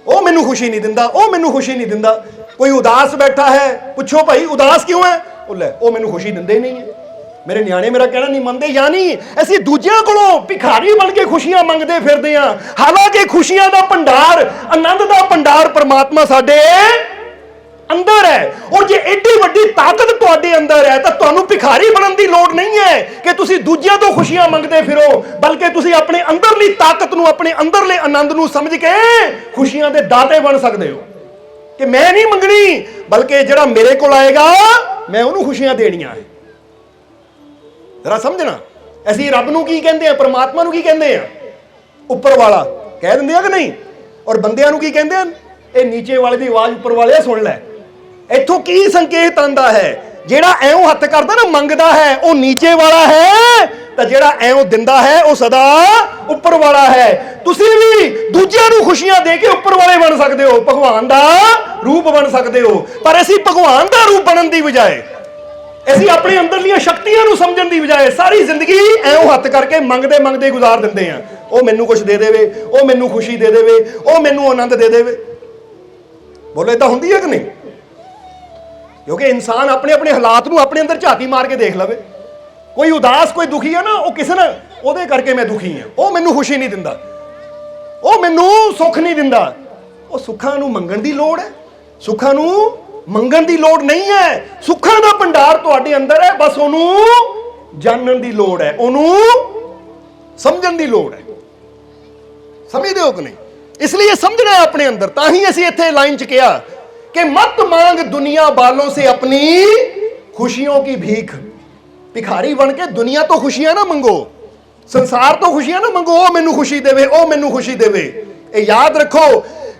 वो मैनू खुशी नहीं दिंदा, वो मैनू खुशी नहीं दिंदा। कोई उदास बैठा है, पूछो भाई उदास क्यों है? वो मैनू खुशी दिंदे ही नहीं है। मेरे न्याणे मेरा कहना नहीं मनते। यानी ਅਸੀਂ ਦੂਜਿਆਂ ਕੋਲੋਂ ਭਿਖਾਰੀ ਬਣ ਕੇ ਖੁਸ਼ੀਆਂ ਮੰਗਦੇ ਫਿਰਦੇ ਆ, ਹਾਲਾਂਕਿ ਖੁਸ਼ੀਆਂ ਦਾ ਭੰਡਾਰ, ਆਨੰਦ ਦਾ ਭੰਡਾਰ ਪਰਮਾਤਮਾ ਸਾਡੇ ਅੰਦਰ ਹੈ। ਔਰ ਜੇ ਐਡੀ ਵੱਡੀ ਤਾਕਤ ਤੁਹਾਡੇ ਅੰਦਰ ਹੈ ਤਾਂ ਤੁਹਾਨੂੰ ਭਿਖਾਰੀ ਬਣਨ ਦੀ ਲੋੜ ਨਹੀਂ ਹੈ ਕਿ ਤੁਸੀਂ ਦੂਜਿਆਂ ਤੋਂ ਖੁਸ਼ੀਆਂ ਮੰਗਦੇ ਫਿਰੋ, ਬਲਕਿ ਤੁਸੀਂ ਆਪਣੇ ਅੰਦਰਲੀ ਤਾਕਤ ਨੂੰ, ਆਪਣੇ ਅੰਦਰਲੇ ਆਨੰਦ ਨੂੰ ਸਮਝ ਕੇ ਖੁਸ਼ੀਆਂ ਦੇ ਦਾਤੇ ਬਣ ਸਕਦੇ ਹੋ ਕਿ ਮੈਂ ਨਹੀਂ ਮੰਗਣੀ, ਬਲਕਿ ਜਿਹੜਾ ਮੇਰੇ ਕੋਲ ਆਏਗਾ ਮੈਂ ਉਹਨੂੰ ਖੁਸ਼ੀਆਂ ਦੇਣੀਆਂ ਹੈ। जरा समझना, ਅਸੀਂ ਰੱਬ ਨੂੰ ਕੀ ਕਹਿੰਦੇ ਆ, ਪਰਮਾਤਮਾ ਨੂੰ ਕੀ ਕਹਿੰਦੇ ਆ? ਉੱਪਰ ਵਾਲਾ ਕਹਿ ਦਿੰਦੇ ਆ ਕਿ ਨਹੀਂ? ਔਰ ਬੰਦਿਆਂ ਨੂੰ ਕੀ ਕਹਿੰਦੇ ਆ? ਇਹ ਨੀਚੇ ਵਾਲੇ ਦੀ ਆਵਾਜ਼ ਉੱਪਰ ਵਾਲਿਆ ਸੁਣ ਲੈ। ਇੱਥੋਂ ਕੀ ਸੰਕੇਤ ਆਂਦਾ ਹੈ? ਜਿਹੜਾ ਐਉਂ ਹੱਥ ਕਰਦਾ ਨਾ ਮੰਗਦਾ ਹੈ ਉਹ ਨੀਚੇ ਵਾਲਾ ਹੈ, ਤਾਂ ਜਿਹੜਾ ਐਉਂ ਦਿੰਦਾ ਹੈ ਉਹ ਸਦਾ ਉੱਪਰ ਵਾਲਾ ਹੈ। ਤੁਸੀਂ ਵੀ ਦੂਜਿਆਂ ਨੂੰ ਖੁਸ਼ੀਆਂ ਦੇ ਕੇ ਉੱਪਰ ਵਾਲੇ ਬਣ ਸਕਦੇ ਹੋ, ਭਗਵਾਨ ਦਾ ਰੂਪ ਬਣ ਸਕਦੇ ਹੋ। ਪਰ ਅਸੀਂ ਭਗਵਾਨ ਦਾ ਰੂਪ ਬਣਨ ਦੀ ਬਜਾਏ, ਅਸੀਂ ਆਪਣੇ ਅੰਦਰਲੀਆਂ ਸ਼ਕਤੀਆਂ ਨੂੰ ਸਮਝਣ ਦੀ ਬਜਾਏ ਸਾਰੀ ਜ਼ਿੰਦਗੀ ਐਉਂ ਹੱਥ ਕਰਕੇ ਮੰਗਦੇ ਮੰਗਦੇ ਗੁਜ਼ਾਰ ਦਿੰਦੇ ਆ। ਉਹ ਮੈਨੂੰ ਕੁਝ ਦੇ ਦੇਵੇ, ਉਹ ਮੈਨੂੰ ਖੁਸ਼ੀ ਦੇ ਦੇਵੇ, ਉਹ ਮੈਨੂੰ ਆਨੰਦ ਦੇ ਦੇਵੇ। ਬੋਲੋ ਇਦਾਂ ਹੁੰਦੀ ਹੈ ਕਿ ਨਹੀਂ? ਕਿਉਂਕਿ ਇਨਸਾਨ ਆਪਣੇ ਆਪਣੇ ਹਾਲਾਤ ਨੂੰ ਆਪਣੇ ਅੰਦਰ ਝਾਤੀ ਮਾਰ ਕੇ ਦੇਖ ਲਵੇ। ਕੋਈ ਉਦਾਸ, ਕੋਈ ਦੁਖੀ ਹੈ ਨਾ, ਉਹ ਕਿਸੇ ਨੇ ਉਹਦੇ ਕਰਕੇ ਮੈਂ ਦੁਖੀ ਹਾਂ, ਉਹ ਮੈਨੂੰ ਖੁਸ਼ੀ ਨਹੀਂ ਦਿੰਦਾ, ਉਹ ਮੈਨੂੰ ਸੁੱਖ ਨਹੀਂ ਦਿੰਦਾ। ਉਹ ਸੁੱਖਾਂ ਨੂੰ ਮੰਗਣ ਦੀ ਲੋੜ ਹੈ, ਸੁੱਖਾਂ ਨੂੰ ਮੰਗਣ ਦੀ ਲੋੜ ਨਹੀਂ ਹੈ। ਸੁੱਖਾਂ ਦਾ ਭੰਡਾਰ ਤੁਹਾਡੇ ਅੰਦਰ ਹੈ, ਬਸ ਉਹਨੂੰ ਜਾਣਨ ਦੀ ਲੋੜ ਹੈ, ਉਹਨੂੰ ਸਮਝਣ ਦੀ ਲੋੜ ਹੈ। ਸਮਝਦੇ ਹੋ ਕਿ ਨਹੀਂ? ਇਸ ਲਈ ਇਹ ਸਮਝਣਾ ਹੈ ਆਪਣੇ ਅੰਦਰ। ਤਾਂ ਹੀ ਅਸੀਂ ਇੱਥੇ ਲਾਈਨ 'ਚ ਕਿਹਾ कि मत मांग दुनिया वालों से अपनी खुशियों की भीख। भिखारी बन के दुनिया तो खुशियां ना मंगो, संसार तो खुशियां ना मंगो, ओ मैनू खुशी देवे, ओ मैनू खुशी देवे। ये याद रखो,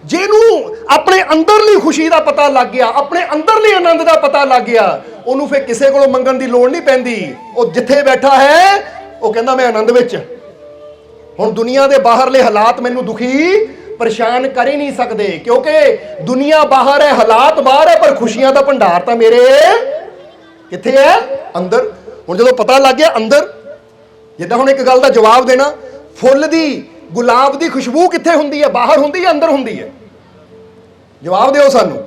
ਜਿਹਨੂੰ ਆਪਣੇ ਅੰਦਰਲੀ ਖੁਸ਼ੀ ਦਾ ਪਤਾ ਲੱਗ ਗਿਆ, ਆਪਣੇ ਅੰਦਰਲੇ ਆਨੰਦ ਦਾ ਪਤਾ ਲੱਗ ਗਿਆ, ਉਹਨੂੰ ਫਿਰ ਕਿਸੇ ਕੋਲੋਂ ਮੰਗਣ ਦੀ ਲੋੜ ਨਹੀਂ ਪੈਂਦੀ। ਉਹ ਜਿੱਥੇ ਬੈਠਾ ਹੈ ਉਹ ਕਹਿੰਦਾ ਮੈਂ ਆਨੰਦ ਵਿੱਚ। ਹੁਣ ਦੁਨੀਆ ਦੇ ਬਾਹਰਲੇ ਹਾਲਾਤ ਮੈਨੂੰ ਦੁਖੀ ਪਰੇਸ਼ਾਨ ਕਰ ਹੀ ਨਹੀਂ ਸਕਦੇ, ਕਿਉਂਕਿ ਦੁਨੀਆ ਬਾਹਰ ਹੈ, ਹਾਲਾਤ ਬਾਹਰ ਹੈ, ਪਰ ਖੁਸ਼ੀਆਂ ਦਾ ਭੰਡਾਰ ਤਾਂ ਮੇਰੇ ਕਿੱਥੇ ਹੈ? ਅੰਦਰ। ਹੁਣ ਜਦੋਂ ਪਤਾ ਲੱਗ ਗਿਆ ਅੰਦਰ, ਜਿੱਦਾਂ ਹੁਣ ਇੱਕ ਗੱਲ ਦਾ ਜਵਾਬ ਦੇਣਾ, ਫੁੱਲ ਦੀ, ਗੁਲਾਬ ਦੀ ਖੁਸ਼ਬੂ ਕਿੱਥੇ ਹੁੰਦੀ ਹੈ? ਬਾਹਰ ਹੁੰਦੀ ਹੈ, ਅੰਦਰ ਹੁੰਦੀ ਹੈ? ਜਵਾਬ ਦਿਓ ਸਾਨੂੰ।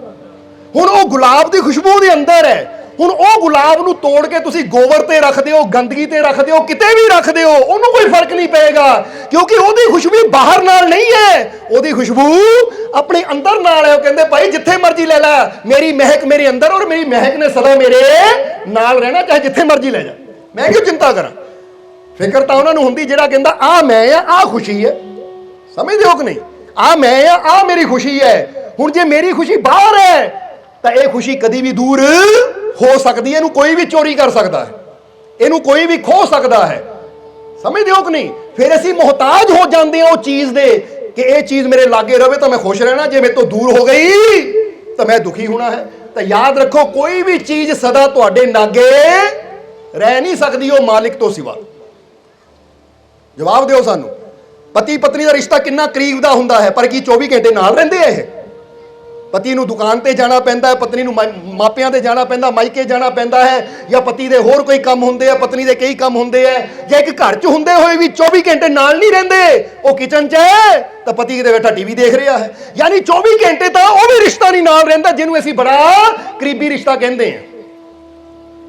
ਹੁਣ ਉਹ ਗੁਲਾਬ ਦੀ ਖੁਸ਼ਬੂ ਦੇ ਅੰਦਰ ਹੈ। ਹੁਣ ਉਹ ਗੁਲਾਬ ਨੂੰ ਤੋੜ ਕੇ ਤੁਸੀਂ ਗੋਬਰ ਤੇ ਰੱਖਦੇ ਹੋ, ਗੰਦਗੀ ਤੇ ਰੱਖਦੇ ਹੋ, ਕਿਤੇ ਵੀ ਰੱਖਦੇ ਹੋ, ਉਹਨੂੰ ਕੋਈ ਫਰਕ ਨਹੀਂ ਪਏਗਾ, ਕਿਉਂਕਿ ਉਹਦੀ ਖੁਸ਼ਬੂ ਬਾਹਰ ਨਾਲ ਨਹੀਂ ਹੈ, ਉਹਦੀ ਖੁਸ਼ਬੂ ਆਪਣੇ ਅੰਦਰ ਨਾਲ ਹੈ। ਉਹ ਕਹਿੰਦੇ ਭਾਈ ਜਿੱਥੇ ਮਰਜ਼ੀ ਲੈ ਲੈ, ਮੇਰੀ ਮਹਿਕ ਮੇਰੇ ਅੰਦਰ, ਔਰ ਮੇਰੀ ਮਹਿਕ ਨੇ ਸਦਾ ਮੇਰੇ ਨਾਲ ਰਹਿਣਾ, ਚਾਹੇ ਜਿੱਥੇ ਮਰਜ਼ੀ ਲੈ ਜਾ, ਮੈਂ ਕਿਉਂ ਚਿੰਤਾ ਕਰਾਂ। ਫਿਕਰ ਤਾਂ ਉਹਨਾਂ ਨੂੰ ਹੁੰਦੀ ਜਿਹੜਾ ਕਹਿੰਦਾ ਆ ਮੈਂ ਆ, ਆ ਖੁਸ਼ੀ ਹੈ। ਸਮਝਦੇ ਹੋ ਕਿ ਨਹੀਂ? ਆ ਮੈਂ ਆ, ਆ ਮੇਰੀ ਖੁਸ਼ੀ ਹੈ। ਹੁਣ ਜੇ ਮੇਰੀ ਖੁਸ਼ੀ ਬਾਹਰ ਹੈ ਤਾਂ ਇਹ ਖੁਸ਼ੀ ਕਦੀ ਵੀ ਦੂਰ ਹੋ ਸਕਦੀ ਹੈ, ਇਹਨੂੰ ਕੋਈ ਵੀ ਚੋਰੀ ਕਰ ਸਕਦਾ ਹੈ, ਇਹਨੂੰ ਕੋਈ ਵੀ ਖੋਹ ਸਕਦਾ ਹੈ। ਸਮਝਦੇ ਹੋ ਕਿ ਨਹੀਂ? ਫਿਰ ਅਸੀਂ ਮੁਹਤਾਜ ਹੋ ਜਾਂਦੇ ਹਾਂ ਉਹ ਚੀਜ਼ ਦੇ ਕਿ ਇਹ ਚੀਜ਼ ਮੇਰੇ ਲਾਗੇ ਰਵੇ ਤਾਂ ਮੈਂ ਖੁਸ਼ ਰਹਿਣਾ, ਜੇ ਮੇਰੇ ਤੋਂ ਦੂਰ ਹੋ ਗਈ ਤਾਂ ਮੈਂ ਦੁਖੀ ਹੋਣਾ ਹੈ। ਤਾਂ ਯਾਦ ਰੱਖੋ, ਕੋਈ ਵੀ ਚੀਜ਼ ਸਦਾ ਤੁਹਾਡੇ ਲਾਗੇ ਰਹਿ ਨਹੀਂ ਸਕਦੀ ਉਹ ਮਾਲਿਕ ਤੋਂ ਸਿਵਾ। ਜਵਾਬ ਦਿਓ ਸਾਨੂੰ। ਪਤੀ ਪਤਨੀ ਦਾ ਰਿਸ਼ਤਾ ਕਿੰਨਾ ਕਰੀਬ ਦਾ ਹੁੰਦਾ ਹੈ, ਪਰ ਕੀ 24 ਘੰਟੇ ਨਾਲ ਰਹਿੰਦੇ ਆ ਇਹ? ਪਤੀ ਨੂੰ ਦੁਕਾਨ ਤੇ ਜਾਣਾ ਪੈਂਦਾ ਹੈ, ਪਤਨੀ ਨੂੰ ਮਾਪਿਆਂ ਤੇ ਜਾਣਾ ਪੈਂਦਾ, ਮਾਇਕੇ ਜਾਣਾ ਪੈਂਦਾ ਹੈ, ਜਾਂ ਪਤੀ ਦੇ ਹੋਰ ਕੋਈ ਕੰਮ ਹੁੰਦੇ ਆ, ਪਤਨੀ ਦੇ ਕਈ ਕੰਮ ਹੁੰਦੇ ਆ, ਜਾਂ ਇੱਕ ਘਰ 'ਚ ਹੁੰਦੇ ਹੋਏ ਵੀ 24 ਘੰਟੇ ਨਾਲ ਨਹੀਂ ਰਹਿੰਦੇ। ਉਹ ਕਿਚਨ 'ਚ ਹੈ ਤਾਂ ਪਤੀ ਕਿਤੇ ਬੈਠਾ ਟੀਵੀ ਦੇਖ ਰਿਹਾ ਹੈ, ਯਾਨੀ 24 ਘੰਟੇ ਤਾਂ ਉਹ ਵੀ ਰਿਸ਼ਤਾ ਨਹੀਂ ਨਾਲ ਰਹਿੰਦਾ, ਜਿਹਨੂੰ ਅਸੀਂ ਬੜਾ ਕਰੀਬੀ ਰਿਸ਼ਤਾ ਕਹਿੰਦੇ ਹਾਂ।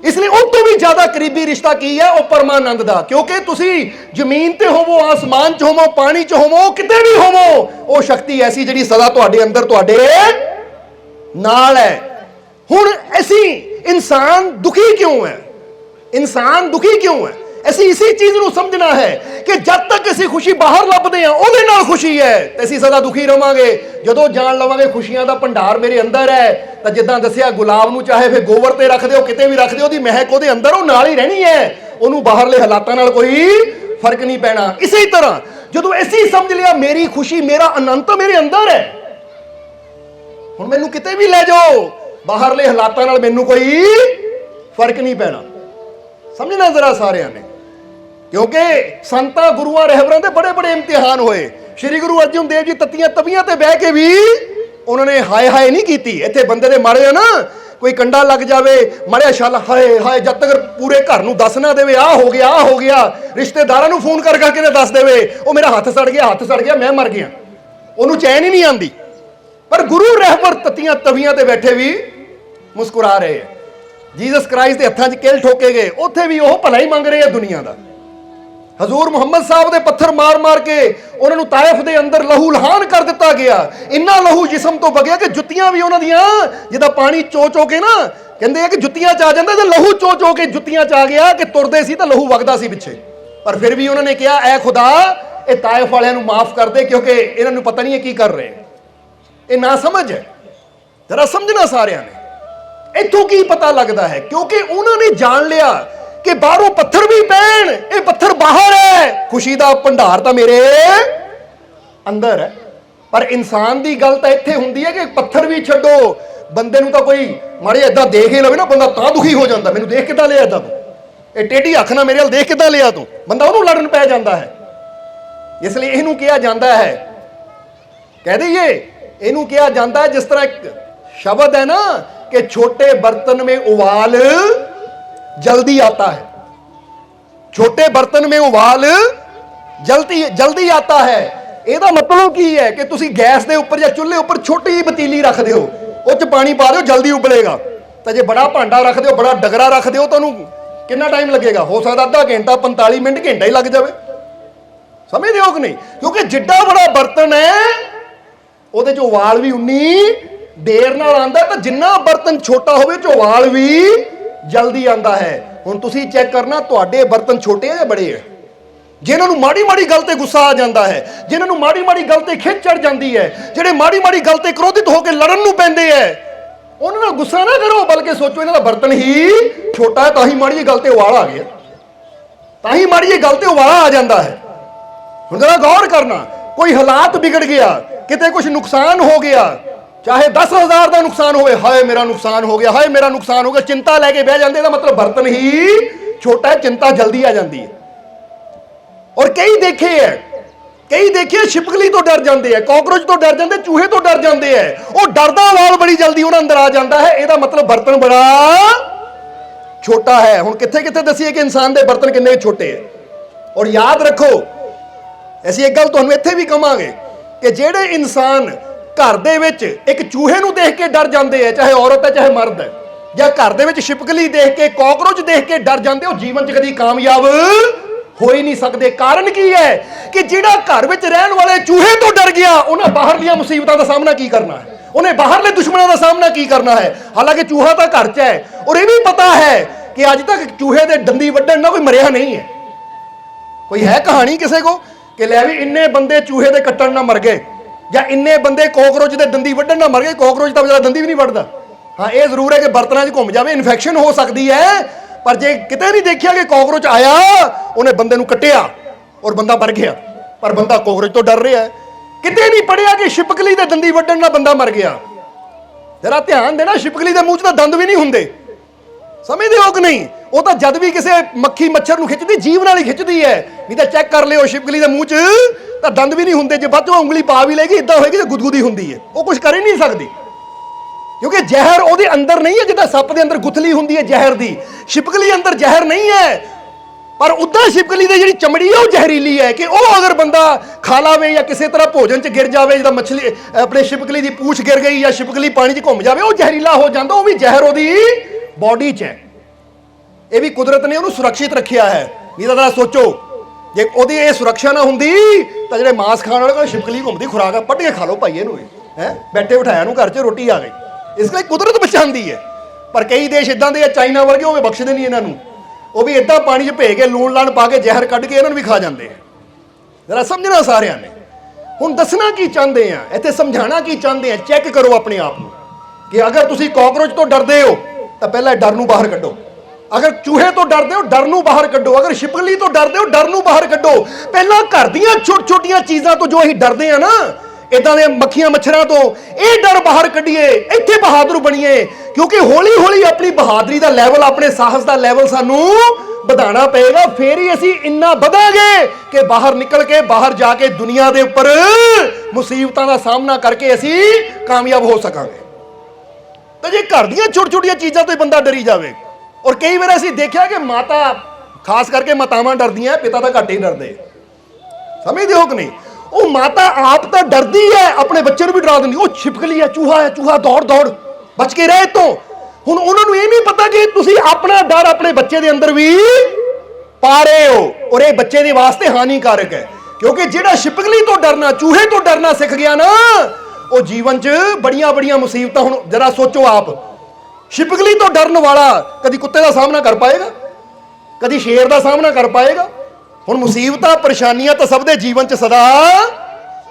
ਇਸ ਲਈ ਉਹ ਤੋਂ ਵੀ ਜ਼ਿਆਦਾ ਕਰੀਬੀ ਰਿਸ਼ਤਾ ਕੀ ਹੈ? ਉਹ ਪਰਮਾਨੰਦ ਦਾ। ਕਿਉਂਕਿ ਤੁਸੀਂ ਜ਼ਮੀਨ ਤੇ ਹੋਵੋ, ਆਸਮਾਨ 'ਚ ਹੋਵੋ, ਪਾਣੀ 'ਚ ਹੋਵੋ, ਕਿਤੇ ਵੀ ਹੋਵੋ, ਉਹ ਸ਼ਕਤੀ ਐਸੀ ਜਿਹੜੀ ਸਦਾ ਤੁਹਾਡੇ ਅੰਦਰ, ਤੁਹਾਡੇ ਨਾਲ ਹੈ। ਹੁਣ ਅਸੀਂ ਇਨਸਾਨ ਦੁਖੀ ਕਿਉਂ ਹੈ? ਇਨਸਾਨ ਦੁਖੀ ਕਿਉਂ ਹੈ? ਅਸੀਂ ਇਸੇ ਚੀਜ਼ ਨੂੰ ਸਮਝਣਾ ਹੈ ਕਿ ਜਦ ਤੱਕ ਅਸੀਂ ਖੁਸ਼ੀ ਬਾਹਰ ਲੱਭਦੇ ਹਾਂ ਉਹਦੇ ਨਾਲ ਖੁਸ਼ੀ ਹੈ, ਤੇ ਅਸੀਂ ਸਦਾ ਦੁਖੀ ਰਵਾਂਗੇ। ਜਦੋਂ ਜਾਣ ਲਵਾਂਗੇ ਖੁਸ਼ੀਆਂ ਦਾ ਭੰਡਾਰ ਮੇਰੇ ਅੰਦਰ ਹੈ, ਤਾਂ ਜਿੱਦਾਂ ਦੱਸਿਆ ਗੁਲਾਬ ਨੂੰ ਚਾਹੇ ਫਿਰ ਗੋਬਰ ਤੇ ਰੱਖ ਦਿਓ, ਕਿਤੇ ਵੀ ਰੱਖ ਦਿਓ, ਉਹਦੀ ਮਹਿਕ ਉਹਦੇ ਅੰਦਰ ਉਹ ਨਾਲ ਹੀ ਰਹਿਣੀ ਹੈ, ਉਹਨੂੰ ਬਾਹਰਲੇ ਹਾਲਾਤਾਂ ਨਾਲ ਕੋਈ ਫਰਕ ਨਹੀਂ ਪੈਣਾ। ਇਸੇ ਤਰ੍ਹਾਂ ਜਦੋਂ ਅਸੀਂ ਸਮਝ ਲਿਆ ਮੇਰੀ ਖੁਸ਼ੀ, ਮੇਰਾ ਆਨੰਦ ਤਾਂ ਮੇਰੇ ਅੰਦਰ ਹੈ, ਹੁਣ ਮੈਨੂੰ ਕਿਤੇ ਵੀ ਲੈ ਜਾਓ, ਬਾਹਰਲੇ ਹਾਲਾਤਾਂ ਨਾਲ ਮੈਨੂੰ ਕੋਈ ਫਰਕ ਨਹੀਂ ਪੈਣਾ। ਸਮਝਣਾ ਜ਼ਰਾ ਸਾਰਿਆਂ ਨੇ, ਕਿਉਂਕਿ ਸੰਤਾਂ ਗੁਰੂਆਂ ਰਹਿਬਰਾਂ ਦੇ ਬੜੇ ਬੜੇ ਇਮਤਿਹਾਨ ਹੋਏ। ਸ਼੍ਰੀ ਗੁਰੂ ਅਰਜਨ ਦੇਵ ਜੀ ਤੱਤੀਆਂ ਤਵੀਆਂ ਤੇ ਬਹਿ ਕੇ ਵੀ उन्होंने हाय हाय नहीं की। इत्थे बंदे दे मारे ना कोई कंडा लग जाए, मरिया छल हाय हाय, जब तक पूरे घर नूं दस ना देवे आ हो गया, आ हो गया, रिश्तेदारां नूं फोन कर करके दस देवे वो मेरा हथ सड़ गया, हथ सड़ गया, मैं मर गया, उन्होंने चैन ही नहीं आती। पर गुरु रहबर तत्तियां तवियां ते बैठे भी मुस्कुरा रहे हैं। जीसस क्राइस्ट के हत्थां 'च किल ठोके गए, उत्थे भी वो भला ही मंग रहे हैं दुनिया का। हजूर मुहम्मद साहब दे पत्थर मार मार के उन्होंने ताइफ दे अंदर लहू लहान कर दिता गया। इन्ना लहू जिसम तो बगया कि जुत्तियां भी उन्हां दियां जिदा पानी चो चो के ना कहंदे आ कि जुत्तियां च आ जांदा ते लहू चो चो के जुत्तियां च आ गया कि तुरदे सी ते लहू वगदा सी पिछे। पर फिर भी उन्होंने कहा ऐ खुदा ये ताइफ वालियां नूं माफ कर दे, क्योंकि इन्हां नूं पता नहीं है की कर रहे, ये ना समझ है। जरा समझना सारिਆਂ ने। इत्थों की पता लगता है, क्योंकि उन्होंने जान लिया कि बाहरों पत्थर भी पैण, ये पत्थर बाहर है, खुशी का भंडार तो मेरे अंदर है। पर इंसान की गल तो इत्थे हुंदी है कि पत्थर भी छड्डो, बंदे नूं तां कोई माड़े इदां देख ही लवे ना, बंदा तां दुखी हो जाता, मैनूं देख किदां लिया तूं, ये टेढ़ी अख ना मेरे वाल देख किदां लिया तूं, बंदा उहनूं लड़न पै जाता है। इसलिए इहनूं कहा जाता है, कह दईए इहनूं कहा जाता है, जिस तरह एक शब्द है ना कि छोटे बर्तन में उबाल जल्दी आता है, छोटे बर्तन में उबाल जल्दी जल्दी आता है। ਇਹਦਾ मतलब की है कि तुसी गैस के उपर या चूल्हे उपर छोटी जी पतीली रख दो, उस पानी पा दो, जल्दी उबलेगा। तो जे बड़ा भांडा रख दो, बड़ा डगरा रख दो, तो कितना टाइम लगेगा? हो सकता आधा घंटा, 45 मिनट, घंटा ही लग जाए। समझते हो कि नहीं? क्योंकि जिड्डा बड़ा बर्तन है ਉਹਦੇ ਚ उबाल भी उन्नी देर नाल आंदा, तो जिन्ना बर्तन छोटा होवे च उबाल भी जल्दी आंदा है। हुण तुसी चेक करना तुहाडे बर्तन छोटे है या बड़े है? जिन्हां नूं माड़ी माड़ी गल ते गुस्सा आ जाता है, जिन्हां नूं माड़ी माड़ी गल ते खिच चढ़ जाती है, जिहड़े माड़ी माड़ी गल ते क्रोधित होकर लड़न नूं पैंदे है, उन्हां नाल गुस्सा ना करो, बल्कि सोचो इन्हां दा बर्तन ही छोटा है, तां ही माड़ी गल ते उबाल आ गया, तां ही माड़ी गल ते उबाला आ जाता है। हुण जरा गौर करना, कोई हालात बिगड़ गया, किते कुछ नुकसान हो गया, चाहे 10,000 का नुकसान होवे, हाय मेरा नुकसान हो गया, हाय मेरा नुकसान हो गया, चिंता लैके बह जाते, इसका मतलब बर्तन ही छोटा है, चिंता जल्दी आ जाती है। और कई देखे है, कई देखिए छिपकली तो डर जाते हैं, कॉकरोच तो डर जाते, चूहे तो डर जाते हैं, वो डरदा वाल बड़ी जल्दी उन्हें अंदर आ जाता है, इसका मतलब बर्तन बड़ा छोटा है। हुण कित्थे कित्थे दसीए कि इंसान के बर्तन किन्ने छोटे है। और याद रखो, ऐसी एक गल तुहानूं इत्थे भी कहांगे कि जिहड़े इंसान घर दे विच एक चूहे नूं देख के डर जाते हैं, चाहे औरत है चाहे मर्द है, या घर दे विच छिपकली देख के, कॉकरोच देख के डर जाते, वो जीवन च कदी कामयाब हो ही नहीं सकते। कारण की है कि जिहड़ा घर विच रहन वाले चूहे तो डर गया, उन्हें बाहरलियां मुसीबतों का सामना की करना है, उन्हें बाहरले दुश्मनों का सामना की करना है। हालांकि चूहा तो घर च है, और यह भी पता है कि अज तक चूहे के दंदी वड्डण ना कोई मरिया नहीं है। कोई है कहानी किसी को कि लै भी इन्ने बंदे चूहे के कट्टण ना मर गए, या इन्ने बंदे कॉकरोच के दंदी वड्डण ना मर गए। कॉकरोच का बेचारा दंदी भी नहीं वड्डदा। हाँ, ये जरूर है कि बर्तनों च घुम जाए, इन्फेक्शन हो सकती है, पर जे किते नहीं देखिया कि कॉकरोच आया, उन्हें बंदे नूं कट्टिया और बंदा मर गया, पर बंदा कॉकरोच तो डर रहा है। किते नहीं पढ़िया कि छिपकली के दंदी वड्डण नाल बंदा मर गया। जरा ध्यान देना, छिपकली के मूँह च दंद भी नहीं हुंदे, समझते हो कि नहीं? वो तो जद भी किसी मक्खी मच्छर नूं खिंचदी, जीव नाल ही खिंचदी है। नहीं तो चेक कर लियो, छिपकली के मूँह च तो दंद भी नहीं हुंदे, जे बच्चों उंगली पा भी लेगी इदां होएगी तो गुदगुदी हुंदी है, वो कुछ कर ही नहीं सकती, क्योंकि जहर ਉਹਦੇ अंदर नहीं है। जिदा सप के अंदर गुथली हुंदी है जहर दी, छिपकली अंदर जहर नहीं है। पर उदा छिपकली की जी चमड़ी है वो जहरीली है, कि वो अगर बंदा खा लावे या किसी तरह भोजन च गिर जाए, जिदा मछली अपने छिपकली की पूछ गिर गई या छिपकली पानी च घुम जाए, वो जहरीला हो जाता, वो भी जहर ਉਹਦੀ बॉडी च है। ये भी कुदरत ने उन्होंने सुरक्षित रखा है। नहीं तो सोचो जे ਉਹਦੀ ਇਹ सुरक्षा ना होंगी तो ਜਿਹੜੇ मांस खाने वाले छिपकली घूमती खुराक पट के खा लो भाई इनू है, बैठे बिठाया घर च रोटी आ गई। इसलिए कुदरत बचाती है। पर कई देश इदां दे चाइना वर्गे वो बख्शते नहीं इन्हों, वो भी इदा पानी च भे के लूण लाण पा के जहर कढ़ के इन्होंने भी खा जाते हैं। जरा समझना सारिਆਂ ने। हुण दसना की चाहते हैं, इत्थे समझाना की चाहते हैं, चैक करो अपने आप को कि अगर तुसीं कॉकरोच तो डरते हो तो पहले डर नूं बाहर कड्डो। अगर चूहे तो डरते हो डर नूं बाहर कड्डो। अगर छिपकली तो डरते हो डर नूं बाहर कड्डो। पहला घर दीयां छोटी छोटियां चीज़ां तो जो असीं डरदे हैं ना, इदां दे मक्खियां मच्छरां तो, ये डर बाहर कड्डीए, इत्थे बहादुर बणीए। क्योंकि हौली हौली अपनी बहादुरी का लैवल, अपने साहस का लैवल सानू बढ़ाना पेगा, फिर ही असीं इन्ना वधांगे कि बाहर निकल के, बाहर जाके दुनिया के उपर मुसीबतों का सामना करके असीं ਕਾਮਯਾਬ ਹੋ ਸਕਾਂਗੇ। ਤਾਂ ਜੇ ਘਰ ਦੀਆਂ ਛੋਟੀ ਛੋਟੀਆਂ ਚੀਜ਼ਾਂ ਤੋਂ ਹੀ ਬੰਦਾ ਡਰੀ ਜਾਵੇ, ਔਰ ਕਈ ਵਾਰ ਅਸੀਂ ਦੇਖਿਆ ਕਿ ਮਾਤਾ, ਖਾਸ ਕਰਕੇ ਮਾਤਾਵਾਂ ਡਰਦੀਆਂ, ਪਿਤਾ ਤਾਂ ਘੱਟ ਹੀ ਡਰਦੇ, ਸਮਝਦੇ ਹੋ ਕਿ ਨਹੀਂ? ਉਹ ਮਾਤਾ ਆਪ ਤਾਂ ਡਰਦੀ ਹੈ, ਆਪਣੇ ਬੱਚੇ ਨੂੰ ਵੀ ਡਰਾ ਦਿੰਦੀ, ਉਹ ਛਿਪਕਲੀ ਹੈ, ਚੂਹਾ ਦੌੜ ਦੌੜ ਬਚ ਕੇ ਰਹਿ ਤੋਂ। ਹੁਣ ਉਹਨਾਂ ਨੂੰ ਇਹ ਨਹੀਂ ਪਤਾ ਕਿ ਤੁਸੀਂ ਆਪਣਾ ਡਰ ਆਪਣੇ ਬੱਚੇ ਦੇ ਅੰਦਰ ਵੀ ਪਾ ਰਹੇ ਹੋ, ਔਰ ਇਹ ਬੱਚੇ ਦੇ ਵਾਸਤੇ ਹਾਨੀਕਾਰਕ ਹੈ। ਕਿਉਂਕਿ ਜਿਹੜਾ ਛਿਪਕਲੀ ਤੋਂ ਡਰਨਾ, ਚੂਹੇ ਤੋਂ ਡਰਨਾ ਸਿੱਖ ਗਿਆ ਨਾ, ਉਹ ਜੀਵਨ 'ਚ ਬੜੀਆਂ ਬੜੀਆਂ ਮੁਸੀਬਤਾਂ। ਹੁਣ ਜਰਾ ਸੋਚੋ ਆਪ, ਛਿਪਕਲੀ ਤੋਂ ਡਰਨ ਵਾਲਾ ਕਦੀ ਕੁੱਤੇ ਦਾ ਸਾਹਮਣਾ ਕਰ ਪਾਏਗਾ? ਕਦੀ ਸ਼ੇਰ ਦਾ ਸਾਹਮਣਾ ਕਰ ਪਾਏਗਾ? ਹੁਣ ਮੁਸੀਬਤਾਂ ਪਰੇਸ਼ਾਨੀਆਂ ਤਾਂ ਸਭ ਦੇ ਜੀਵਨ 'ਚ ਸਦਾ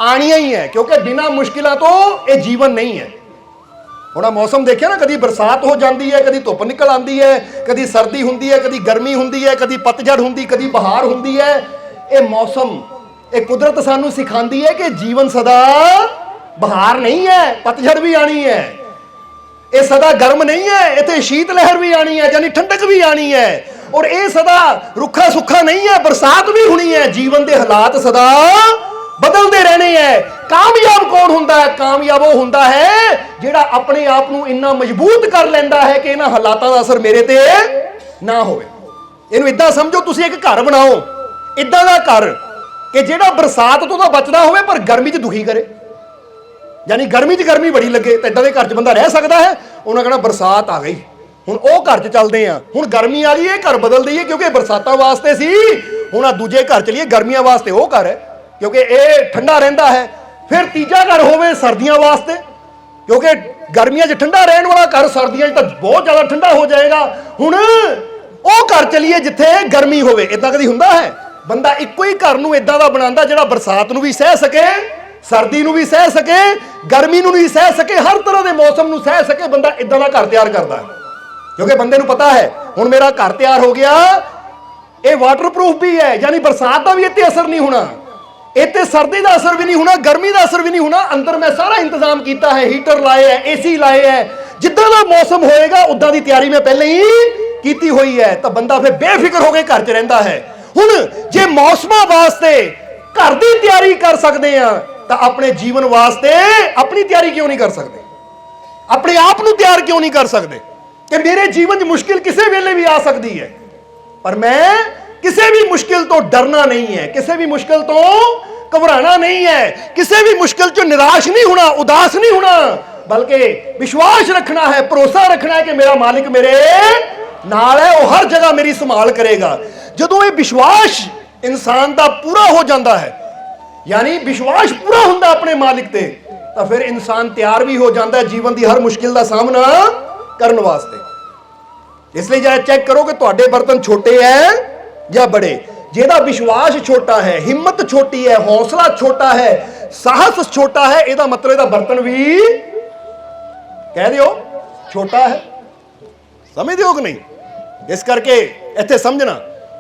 ਆਣੀਆਂ ਹੀ ਹੈ, ਕਿਉਂਕਿ ਬਿਨਾਂ ਮੁਸ਼ਕਿਲਾਂ ਤੋਂ ਇਹ ਜੀਵਨ ਨਹੀਂ ਹੈ। ਹੁਣ ਆ ਮੌਸਮ ਦੇਖਿਆ ਨਾ, ਕਦੀ ਬਰਸਾਤ ਹੋ ਜਾਂਦੀ ਹੈ, ਕਦੀ ਧੁੱਪ ਨਿਕਲ ਆਉਂਦੀ ਹੈ, ਕਦੀ ਸਰਦੀ ਹੁੰਦੀ ਹੈ, ਕਦੀ ਗਰਮੀ ਹੁੰਦੀ ਹੈ, ਕਦੀ ਪਤਝੜ ਹੁੰਦੀ, ਕਦੀ ਬਹਾਰ ਹੁੰਦੀ ਹੈ। ਇਹ ਮੌਸਮ, ਇਹ ਕੁਦਰਤ ਸਾਨੂੰ ਸਿਖਾਉਂਦੀ ਹੈ ਕਿ ਜੀਵਨ ਸਦਾ ਬਹਾਰ ਨਹੀਂ ਹੈ, ਪਤਝੜ ਵੀ ਆਣੀ ਹੈ। ਇਹ ਸਦਾ ਗਰਮ ਨਹੀਂ ਹੈ, ਇੱਥੇ ਸ਼ੀਤ ਲਹਿਰ ਵੀ ਆਣੀ ਹੈ, ਯਾਨੀ ਠੰਡਕ ਵੀ ਆਣੀ ਹੈ। ਔਰ ਇਹ ਸਦਾ ਰੁੱਖਾ ਸੁੱਖਾ ਨਹੀਂ ਹੈ, ਬਰਸਾਤ ਵੀ ਹੋਣੀ ਹੈ। ਜੀਵਨ ਦੇ ਹਾਲਾਤ ਸਦਾ ਬਦਲਦੇ ਰਹਿਣੇ ਹੈ। ਕਾਮਯਾਬ ਕੌਣ ਹੁੰਦਾ ਹੈ? ਕਾਮਯਾਬ ਉਹ ਹੁੰਦਾ ਹੈ ਜਿਹੜਾ ਆਪਣੇ ਆਪ ਨੂੰ ਇੰਨਾ ਮਜ਼ਬੂਤ ਕਰ ਲੈਂਦਾ ਹੈ ਕਿ ਇਹਨਾਂ ਹਾਲਾਤਾਂ ਦਾ ਅਸਰ ਮੇਰੇ ਤੇ ਨਾ ਹੋਵੇ। ਇਹਨੂੰ ਇਦਾਂ ਸਮਝੋ, ਤੁਸੀਂ ਇੱਕ ਘਰ ਬਣਾਓ, ਇਦਾਂ ਦਾ ਘਰ ਕਿ ਜਿਹੜਾ ਬਰਸਾਤ ਤੋਂ ਤਾਂ ਬਚਦਾ ਹੋਵੇ ਪਰ ਗਰਮੀ 'ਚ ਦੁਖੀ ਕਰੇ, ਯਾਨੀ ਗਰਮੀ 'ਚ ਗਰਮੀ ਬੜੀ ਲੱਗੇ, ਤਾਂ ਇਦਾਂ ਦੇ ਘਰ 'ਚ ਬੰਦਾ ਰਹਿ ਸਕਦਾ ਹੈ? ਉਹਨਾਂ ਕਹਿਣਾ ਬਰਸਾਤ ਆ ਗਈ, ਹੁਣ ਉਹ ਘਰ 'ਚ ਚੱਲਦੇ ਆ, ਹੁਣ ਗਰਮੀ ਆ ਗਈ, ਇਹ ਘਰ ਬਦਲ ਦਈਏ, ਕਿਉਂਕਿ ਬਰਸਾਤਾਂ ਵਾਸਤੇ ਸੀ, ਹੁਣ ਆ ਦੂਜੇ ਘਰ ਚਲੀਏ, ਗਰਮੀਆਂ ਵਾਸਤੇ ਉਹ ਘਰ ਹੈ, ਕਿਉਂਕਿ ਇਹ ਠੰਡਾ ਰਹਿੰਦਾ ਹੈ। ਫਿਰ ਤੀਜਾ ਘਰ ਹੋਵੇ ਸਰਦੀਆਂ ਵਾਸਤੇ, ਕਿਉਂਕਿ ਗਰਮੀਆਂ 'ਚ ਠੰਡਾ ਰਹਿਣ ਵਾਲਾ ਘਰ ਸਰਦੀਆਂ 'ਚ ਤਾਂ ਬਹੁਤ ਜ਼ਿਆਦਾ ਠੰਡਾ ਹੋ ਜਾਏਗਾ। ਹੁਣ ਉਹ ਘਰ ਚਲੀਏ ਜਿੱਥੇ ਗਰਮੀ ਹੋਵੇ। ਇਦਾਂ ਕਦੀ ਹੁੰਦਾ ਹੈ? ਬੰਦਾ ਇੱਕੋ ਹੀ ਘਰ ਨੂੰ ਇਦਾਂ ਦਾ ਬਣਾਉਂਦਾ ਜਿਹੜਾ ਬਰਸਾਤ ਨੂੰ ਵੀ ਸਹਿ ਸਕੇ, ਸਰਦੀ ਨੂੰ ਵੀ ਸਹਿ ਸਕੇ, ਗਰਮੀ ਨੂੰ ਵੀ ਸਹਿ ਸਕੇ, ਹਰ ਤਰ੍ਹਾਂ ਦੇ ਮੌਸਮ ਨੂੰ ਸਹਿ ਸਕੇ। ਬੰਦਾ ਇਦਾਂ ਦਾ ਘਰ ਤਿਆਰ ਕਰਦਾ ਹੈ, ਕਿਉਂਕਿ ਬੰਦੇ ਨੂੰ ਪਤਾ ਹੈ ਹੁਣ ਮੇਰਾ ਘਰ ਤਿਆਰ ਹੋ ਗਿਆ, ਇਹ ਵਾਟਰਪ੍ਰੂਫ ਵੀ ਹੈ, ਯਾਨੀ ਬਰਸਾਤ ਦਾ ਵੀ ਇੱਥੇ ਅਸਰ ਨਹੀਂ ਹੋਣਾ, ਇੱਥੇ ਸਰਦੀ ਦਾ ਅਸਰ ਵੀ ਨਹੀਂ ਹੋਣਾ, ਗਰਮੀ ਦਾ ਅਸਰ ਵੀ ਨਹੀਂ ਹੋਣਾ। ਅੰਦਰ ਮੈਂ ਸਾਰਾ ਇੰਤਜ਼ਾਮ ਕੀਤਾ ਹੈ, ਹੀਟਰ ਲਾਏ ਹੈ, ਏਸੀ ਲਾਏ ਹੈ, ਜਿੱਦਾਂ ਦਾ ਮੌਸਮ ਹੋਏਗਾ ਉਦਾਂ ਦੀ ਤਿਆਰੀ ਮੈਂ ਪਹਿਲਾਂ ਹੀ ਕੀਤੀ ਹੋਈ ਹੈ। ਤਾਂ ਬੰਦਾ ਫਿਰ ਬੇਫਿਕਰ ਹੋ ਕੇ ਘਰ 'ਚ ਰਹਿੰਦਾ ਹੈ। ਹੁਣ ਜੇ ਮੌਸਮਾਂ ਵਾਸਤੇ ਘਰ ਦੀ ਤਿਆਰੀ ਕਰ ਸਕਦੇ ਆ, ਤਾਂ ਆਪਣੇ ਜੀਵਨ ਵਾਸਤੇ ਆਪਣੀ ਤਿਆਰੀ ਕਿਉਂ ਨਹੀਂ ਕਰ ਸਕਦੇ? ਆਪਣੇ ਆਪ ਨੂੰ ਤਿਆਰ ਕਿਉਂ ਨਹੀਂ ਕਰ ਸਕਦੇ ਕਿ ਮੇਰੇ ਜੀਵਨ 'ਚ ਮੁਸ਼ਕਿਲ ਕਿਸੇ ਵੇਲੇ ਵੀ ਆ ਸਕਦੀ ਹੈ, ਪਰ ਮੈਂ ਕਿਸੇ ਵੀ ਮੁਸ਼ਕਿਲ ਤੋਂ ਡਰਨਾ ਨਹੀਂ ਹੈ, ਕਿਸੇ ਵੀ ਮੁਸ਼ਕਿਲ ਤੋਂ ਘਬਰਾਣਾ ਨਹੀਂ ਹੈ, ਕਿਸੇ ਵੀ ਮੁਸ਼ਕਿਲ 'ਚ ਨਿਰਾਸ਼ ਨਹੀਂ ਹੋਣਾ, ਉਦਾਸ ਨਹੀਂ ਹੋਣਾ, ਬਲਕਿ ਵਿਸ਼ਵਾਸ ਰੱਖਣਾ ਹੈ, ਭਰੋਸਾ ਰੱਖਣਾ ਹੈ ਕਿ ਮੇਰਾ ਮਾਲਿਕ ਮੇਰੇ ਨਾਲ ਹੈ, ਉਹ ਹਰ ਜਗ੍ਹਾ ਮੇਰੀ ਸੰਭਾਲ ਕਰੇਗਾ। ਜਦੋਂ ਇਹ ਵਿਸ਼ਵਾਸ ਇਨਸਾਨ ਦਾ ਪੂਰਾ ਹੋ ਜਾਂਦਾ ਹੈ, ਯਾਨੀ ਵਿਸ਼ਵਾਸ ਪੂਰਾ ਹੁੰਦਾ ਆਪਣੇ ਮਾਲਿਕ ਤੇ, ਤਾਂ ਫਿਰ ਇਨਸਾਨ ਤਿਆਰ ਵੀ ਹੋ ਜਾਂਦਾ ਹੈ ਜੀਵਨ ਦੀ ਹਰ ਮੁਸ਼ਕਿਲ ਦਾ ਸਾਹਮਣਾ ਕਰਨ ਵਾਸਤੇ। ਇਸ ਲਈ ਜਰਾ ਚੈੱਕ ਕਰੋ ਕਿ ਤੁਹਾਡੇ ਬਰਤਨ ਛੋਟੇ ਹੈ ਜਾਂ ਬੜੇ। ਜਿਹਦਾ ਵਿਸ਼ਵਾਸ ਛੋਟਾ ਹੈ, ਹਿੰਮਤ ਛੋਟੀ ਹੈ, ਹੌਸਲਾ ਛੋਟਾ ਹੈ, ਸਾਹਸ ਛੋਟਾ ਹੈ, ਇਹਦਾ ਮਤਲਬ ਇਹਦਾ ਬਰਤਨ ਵੀ ਕਹਿ ਦਿਓ ਛੋਟਾ ਹੈ। ਸਮਝਦੇ ਹੋ ਕਿ ਨਹੀਂ? ਇਸ ਕਰਕੇ ਇੱਥੇ ਸਮਝਣਾ,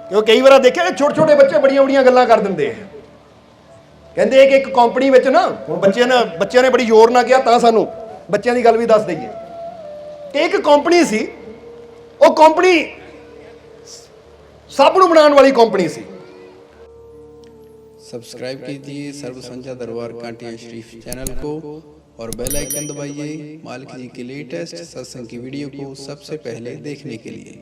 ਕਿਉਂਕਿ ਕਈ ਵਾਰ ਦੇਖਿਆ ਛੋਟੇ ਛੋਟੇ ਬੱਚੇ ਬੜੀਆਂ ਬੜੀਆਂ ਗੱਲਾਂ ਕਰ ਦਿੰਦੇ ਆ। ਕਹਿੰਦੇ ਕਿ ਇੱਕ ਕੰਪਨੀ ਵਿੱਚ ਨਾ, ਹੁਣ ਬੱਚਿਆਂ ਨੇ ਬੜੀ ਜ਼ੋਰ ਨਾਲ ਕਿਹਾ ਤਾਂ ਸਾਨੂੰ ਬੱਚਿਆਂ ਦੀ ਗੱਲ ਵੀ ਦੱਸ ਦਈਏ ਕਿ ਇੱਕ ਕੰਪਨੀ ਸੀ, ਉਹ ਕੰਪਨੀ साबुन बनाने वाली कंपनी सी। सब्सक्राइब कीजिए सर्व संचा दरबार कांटिया शरीफ चैनल को और बेल आइकन दबाइए मालिक जी के लेटेस्ट सत्संग की वीडियो को सबसे पहले देखने के लिए।